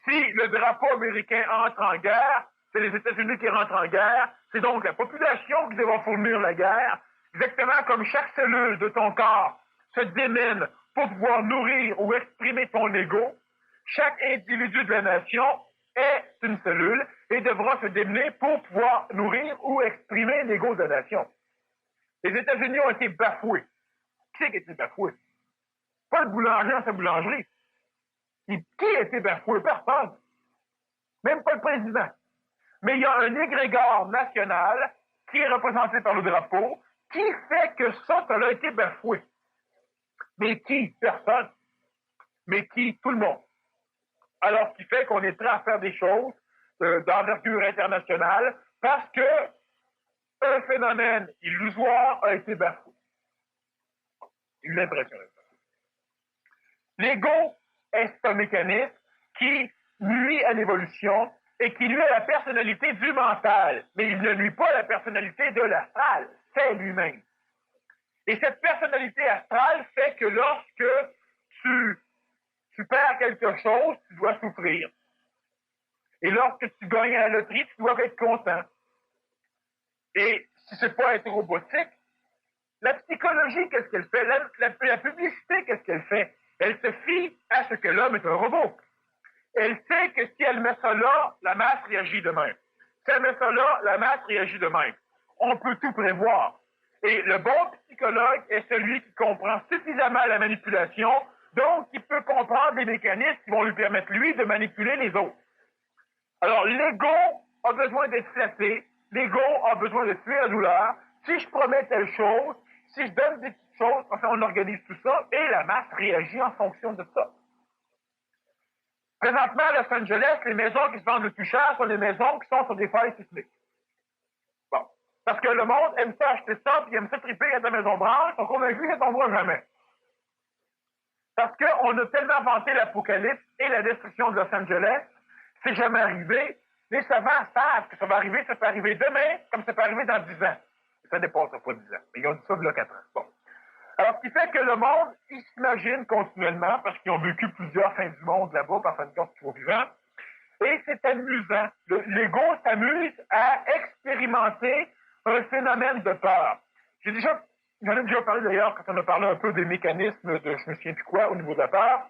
Si le drapeau américain entre en guerre, c'est les États-Unis qui rentrent en guerre, c'est donc la population qui devra fournir la guerre, exactement comme chaque cellule de ton corps se démène pour pouvoir nourrir ou exprimer ton ego, chaque individu de la nation est une cellule et devra se démener pour pouvoir nourrir ou exprimer l'ego de la nation. Les États-Unis ont été bafoués. Qui c'est qui a été bafoué? Pas le boulanger dans sa boulangerie. Qui a été bafoué? Personne. Même pas le président. Mais il y a un égrégore national qui est représenté par le drapeau qui fait que ça a été bafoué. Mais qui? Personne. mais qui, tout le monde. Alors, ce qui fait qu'on est prêt à faire des choses d'envergure internationale parce que un phénomène illusoire a été bafoué. Une impression. L'ego est un mécanisme qui nuit à l'évolution et qui nuit à la personnalité du mental, mais il ne nuit pas à la personnalité de l'astral, c'est lui-même. Et cette personnalité astrale fait que lorsque tu perds quelque chose, tu dois souffrir. Et lorsque tu gagnes à la loterie, tu dois être content. Et si c'est pas être robotique, la psychologie, qu'est-ce qu'elle fait? La publicité, qu'est-ce qu'elle fait? Elle se fie à ce que l'homme est un robot. Elle sait que si elle met ça là, la masse réagit de même. Si elle met ça là, la masse réagit de même. On peut tout prévoir. Et le bon psychologue est celui qui comprend suffisamment la manipulation, donc qui peut comprendre les mécanismes qui vont lui permettre, lui, de manipuler les autres. Alors, l'ego a besoin d'être flatté, l'ego a besoin de fuir la douleur. Si je promets telle chose, si je donne des petites choses, enfin, on organise tout ça, et la masse réagit en fonction de ça. Présentement, à Los Angeles, les maisons qui se vendent le plus cher sont les maisons qui sont sur des failles sismiques. Bon. Parce que le monde aime ça acheter ça, puis aime ça triper quand la maison branche, ils sont convaincus que ça tombera jamais. Parce qu'on a tellement vanté l'apocalypse et la destruction de Los Angeles, c'est jamais arrivé. Les savants savent que ça va arriver, ça peut arriver demain, comme ça peut arriver dans 10 ans. Et ça dépassera pas 10 ans. Mais ils ont dit ça il y a 4 ans. Bon. Alors, ce qui fait que le monde, il s'imagine continuellement, parce qu'ils ont vécu plusieurs fins du monde là-bas, par fin de compte, toujours vivants, et c'est amusant. L'ego s'amuse à expérimenter un phénomène de peur. J'en ai déjà parlé d'ailleurs quand on a parlé un peu des mécanismes de je me souviens plus quoi au niveau de la peur.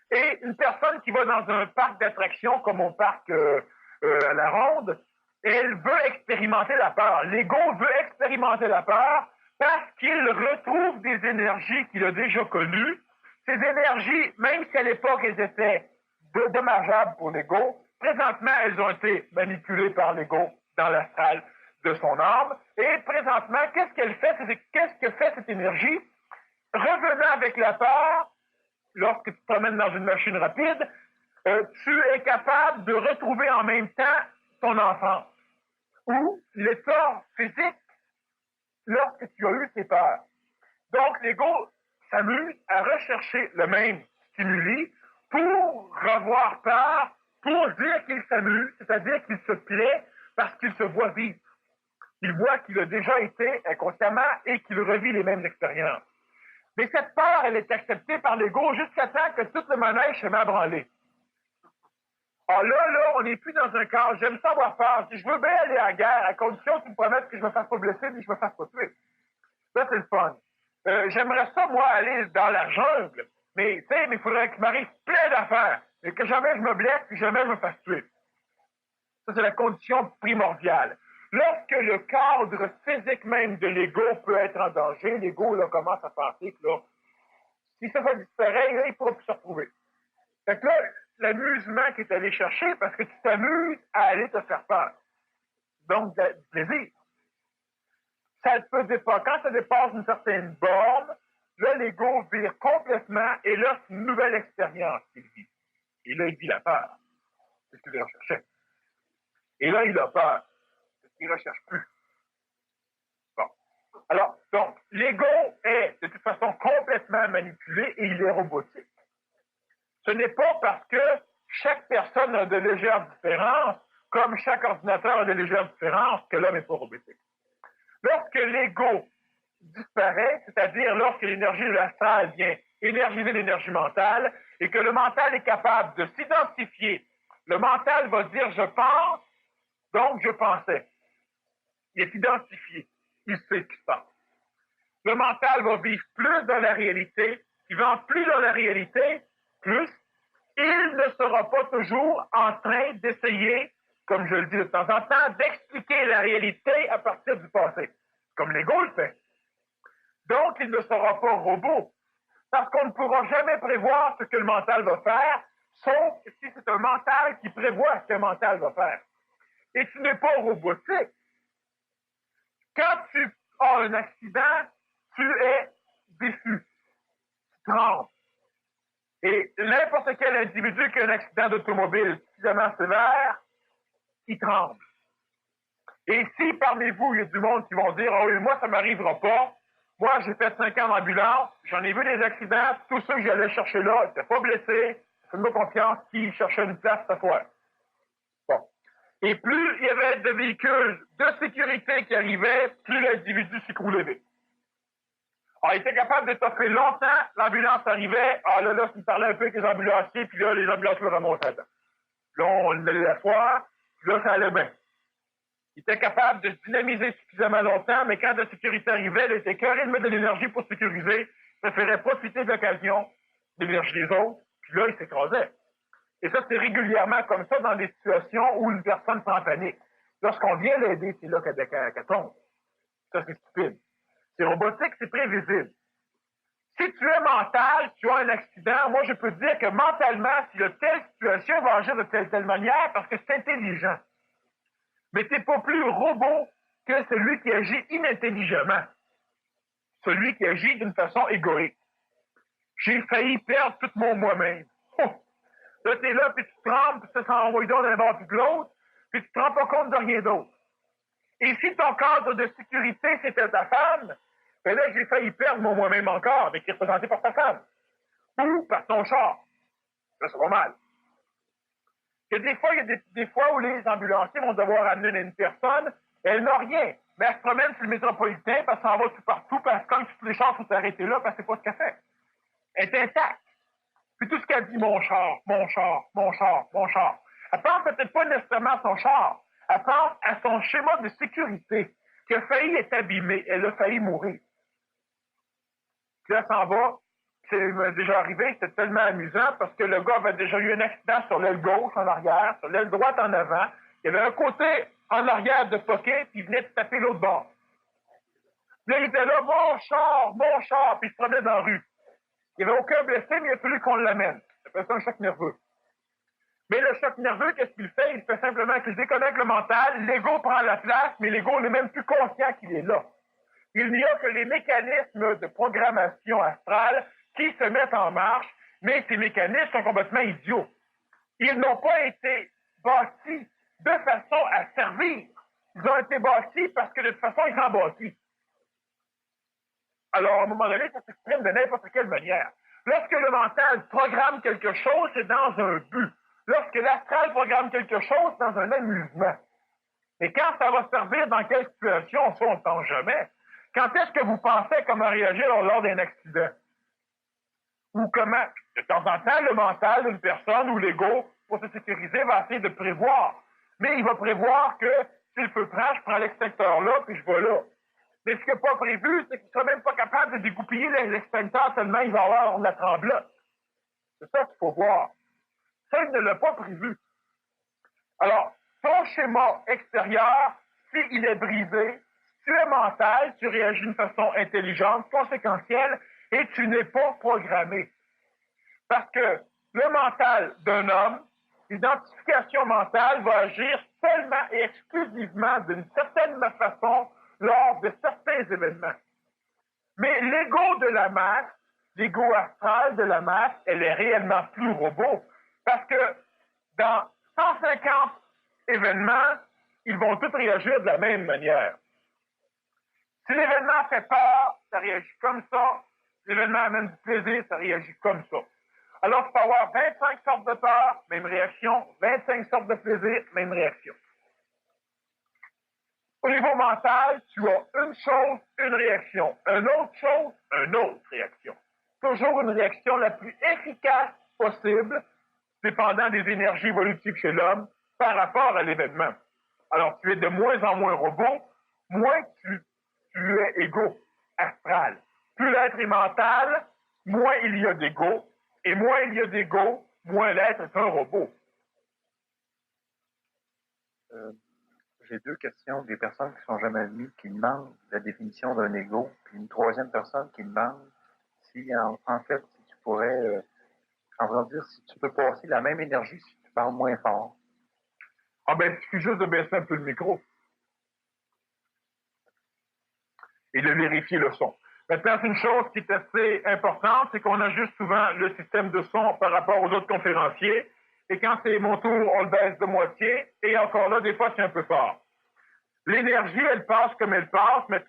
Et une personne qui va dans un parc d'attractions comme au parc à la Ronde, elle veut expérimenter la peur. L'ego veut expérimenter la peur parce qu'il retrouve des énergies qu'il a déjà connues. Ces énergies, même si à l'époque elles étaient dommageables pour l'ego, présentement elles ont été manipulées par l'ego dans la salle de son âme. Et présentement, qu'est-ce qu'elle fait? Qu'est-ce que fait cette énergie? Revenant avec la peur, lorsque tu te promènes dans une machine rapide, tu es capable de retrouver en même temps ton enfance ou l'état physique lorsque tu as eu ces peurs. Donc, l'ego s'amuse à rechercher le même stimuli pour revoir peur, pour dire qu'il s'amuse, c'est-à-dire qu'il se plaît parce qu'il se voit vivre. Il voit qu'il a déjà été inconsciemment et qu'il revit les mêmes expériences. Mais cette peur, elle est acceptée par l'ego jusqu'à temps que tout le manège se met à branler. Alors là, on n'est plus dans un cadre, j'aime ça avoir peur. Si je veux bien aller à la guerre, à condition que tu me promettes que je me fasse pas blesser et que je me fasse pas tuer. Ça, c'est le fun. J'aimerais ça, moi, aller dans la jungle, mais tu sais, il faudrait qu'il m'arrive plein d'affaires, et que jamais je me blesse, puis jamais je me fasse tuer. Ça, c'est la condition primordiale. Lorsque le cadre physique même de l'ego peut être en danger, l'ego là, commence à penser que là, si ça va disparaître, là, il ne pourra plus se retrouver. Fait que là, l'amusement qu'il est allé chercher, parce que tu t'amuses à aller te faire peur. Donc, de plaisir. Ça peut dépasser, quand ça dépasse une certaine borne, là, l'ego vire complètement, et là, c'est une nouvelle expérience qu'il vit. Et là, il vit la peur. C'est ce qu'il recherchait. Et là, il a peur. Il ne recherche plus. Bon. Alors, donc, l'ego est de toute façon complètement manipulé et il est robotique. Ce n'est pas parce que chaque personne a de légères différences, comme chaque ordinateur a de légères différences, que l'homme n'est pas robotique. Lorsque l'ego disparaît, c'est-à-dire lorsque l'énergie de l'astral vient énergiser l'énergie mentale, et que le mental est capable de s'identifier, le mental va dire « je pense », donc je pensais. Il est identifié. Il sait ce qui se passe. Le mental va vivre plus dans la réalité. Il va plus dans la réalité, plus. Il ne sera pas toujours en train d'essayer, comme je le dis de temps en temps, d'expliquer la réalité à partir du passé. Comme l'ego le fait. Donc, il ne sera pas robot. Parce qu'on ne pourra jamais prévoir ce que le mental va faire, sauf si c'est un mental qui prévoit ce que le mental va faire. Et tu n'es pas robotique. Quand tu as un accident, tu es déçu. Tu trembles. Et n'importe quel individu qui a un accident d'automobile suffisamment sévère, il tremble. Et si parmi vous, il y a du monde qui vont dire « Ah oui, moi, ça ne m'arrivera pas. Moi, j'ai fait 5 ans d'ambulance, j'en ai vu des accidents, tous ceux que j'allais chercher là n'étaient pas blessés, faites-moi confiance qu'ils cherchaient une place cette fois. » Bon. Et plus il y avait de véhicules de sécurité qui arrivaient, plus l'individu s'écroulait vite. Alors, il était capable d'étoffer longtemps, l'ambulance arrivait, là, il parlait un peu avec les ambulanciers, puis là, les ambulanciers le remontaient à temps. Là, on allait la foire, puis là, ça allait bien. Il était capable de se dynamiser suffisamment longtemps, mais quand la sécurité arrivait, il était carré de mettre de l'énergie pour sécuriser, il préférait profiter de l'occasion de l'énergie des autres, puis là, il s'écrasait. Et ça, c'est régulièrement comme ça dans des situations où une personne prend panique. Lorsqu'on vient l'aider, c'est là qu'elle tombe. Ça, c'est stupide. C'est robotique, c'est prévisible. Si tu es mental, tu as un accident, moi, je peux te dire que mentalement, si de telle situation, il va agir de telle manière parce que c'est intelligent. Mais tu n'es pas plus robot que celui qui agit inintelligemment. Celui qui agit d'une façon égoïste. J'ai failli perdre tout mon moi-même. Oh. Là, tu es là, puis tu te trompes, puis ça s'envoie d'un bord puis de l'autre, puis tu ne te rends pas compte de rien d'autre. Et si ton cadre de sécurité, c'était ta femme, ben là, j'ai failli perdre mon moi-même encore, mais qui est représenté par ta femme. Ou par ton char. Ça, c'est pas mal. Il y a des fois où les ambulanciers vont devoir amener une personne, elle n'a rien, mais elle se promène sur le métropolitain, parce qu'elle s'en va tout partout, parce que quand tous les chars sont arrêtés là, parce que c'est pas ce qu'elle fait. Elle est intacte. Puis tout ce qu'elle dit, mon char, mon char, mon char, mon char. Elle pense peut-être pas nécessairement à son char. Elle pense à son schéma de sécurité, qui a failli être abîmé. Elle a failli mourir. Puis là, elle s'en va. C'est déjà arrivé, c'était tellement amusant parce que le gars avait déjà eu un accident sur l'aile gauche en arrière, sur l'aile droite en avant. Il y avait un côté en arrière de pocket, puis il venait de taper l'autre bord. Puis là, il était là, mon char, puis il se promenait dans la rue. Il n'y avait aucun blessé, mais il a fallu qu'on l'amène. Ça fait ça un choc nerveux. Mais le choc nerveux, qu'est-ce qu'il fait? Il fait simplement qu'il déconnecte le mental, l'ego prend la place, mais l'ego n'est même plus conscient qu'il est là. Il n'y a que les mécanismes de programmation astrale qui se mettent en marche, mais ces mécanismes sont complètement idiots. Ils n'ont pas été bâtis de façon à servir. Ils ont été bâtis parce que de toute façon, ils sont bâtis. Alors, à un moment donné, ça s'exprime de n'importe quelle manière. Lorsque le mental programme quelque chose, c'est dans un but. Lorsque l'astral programme quelque chose, c'est dans un amusement. Et quand ça va servir dans quelle situation, ça, on ne pense jamais. Quand est-ce que vous pensez comment réagir lors d'un accident? Ou comment, de temps en temps, le mental d'une personne ou l'ego, pour se sécuriser, va essayer de prévoir. Mais il va prévoir que si le feu prend, je prends l'extincteur là, puis je vais là. Mais ce qui n'est pas prévu, c'est qu'il ne sera même pas capable de dégoupiller l'extincteur tellement il va avoir de la tremblote. C'est ça qu'il faut voir. Ça, il ne l'a pas prévu. Alors, ton schéma extérieur, s'il est brisé, si tu es mental, tu réagis d'une façon intelligente, conséquentielle, et tu n'es pas programmé. Parce que le mental d'un homme, l'identification mentale va agir seulement et exclusivement d'une certaine façon lors de certains événements. Mais l'ego de la masse, l'ego astral de la masse, elle est réellement plus robot. Parce que dans 150 événements, ils vont tous réagir de la même manière. Si l'événement fait peur, ça réagit comme ça. Si l'événement amène du plaisir, ça réagit comme ça. Alors, tu peux avoir 25 sortes de peur, même réaction. 25 sortes de plaisir, même réaction. Au niveau mental, tu as une chose, une réaction. Une autre chose, une autre réaction. Toujours une réaction la plus efficace possible, dépendant des énergies évolutives chez l'homme, par rapport à l'événement. Alors, tu es de moins en moins robot, moins tu es égo, astral. Plus l'être est mental, moins il y a d'ego, et moins il y a d'ego, moins l'être est un robot. J'ai deux questions. Des personnes qui ne sont jamais admises, qui demandent la définition d'un ego, puis une troisième personne qui demande si, en fait, si tu pourrais, en voulant dire, si tu peux passer la même énergie si tu parles moins fort. Ah ben, il suffit juste de baisser un peu le micro. Et de vérifier le son. Maintenant, c'est une chose qui est assez importante, c'est qu'on ajuste souvent le système de son par rapport aux autres conférenciers. Et quand c'est mon tour, on le baisse de moitié. Et encore là, des fois, c'est un peu fort. L'énergie, elle passe comme elle passe, mais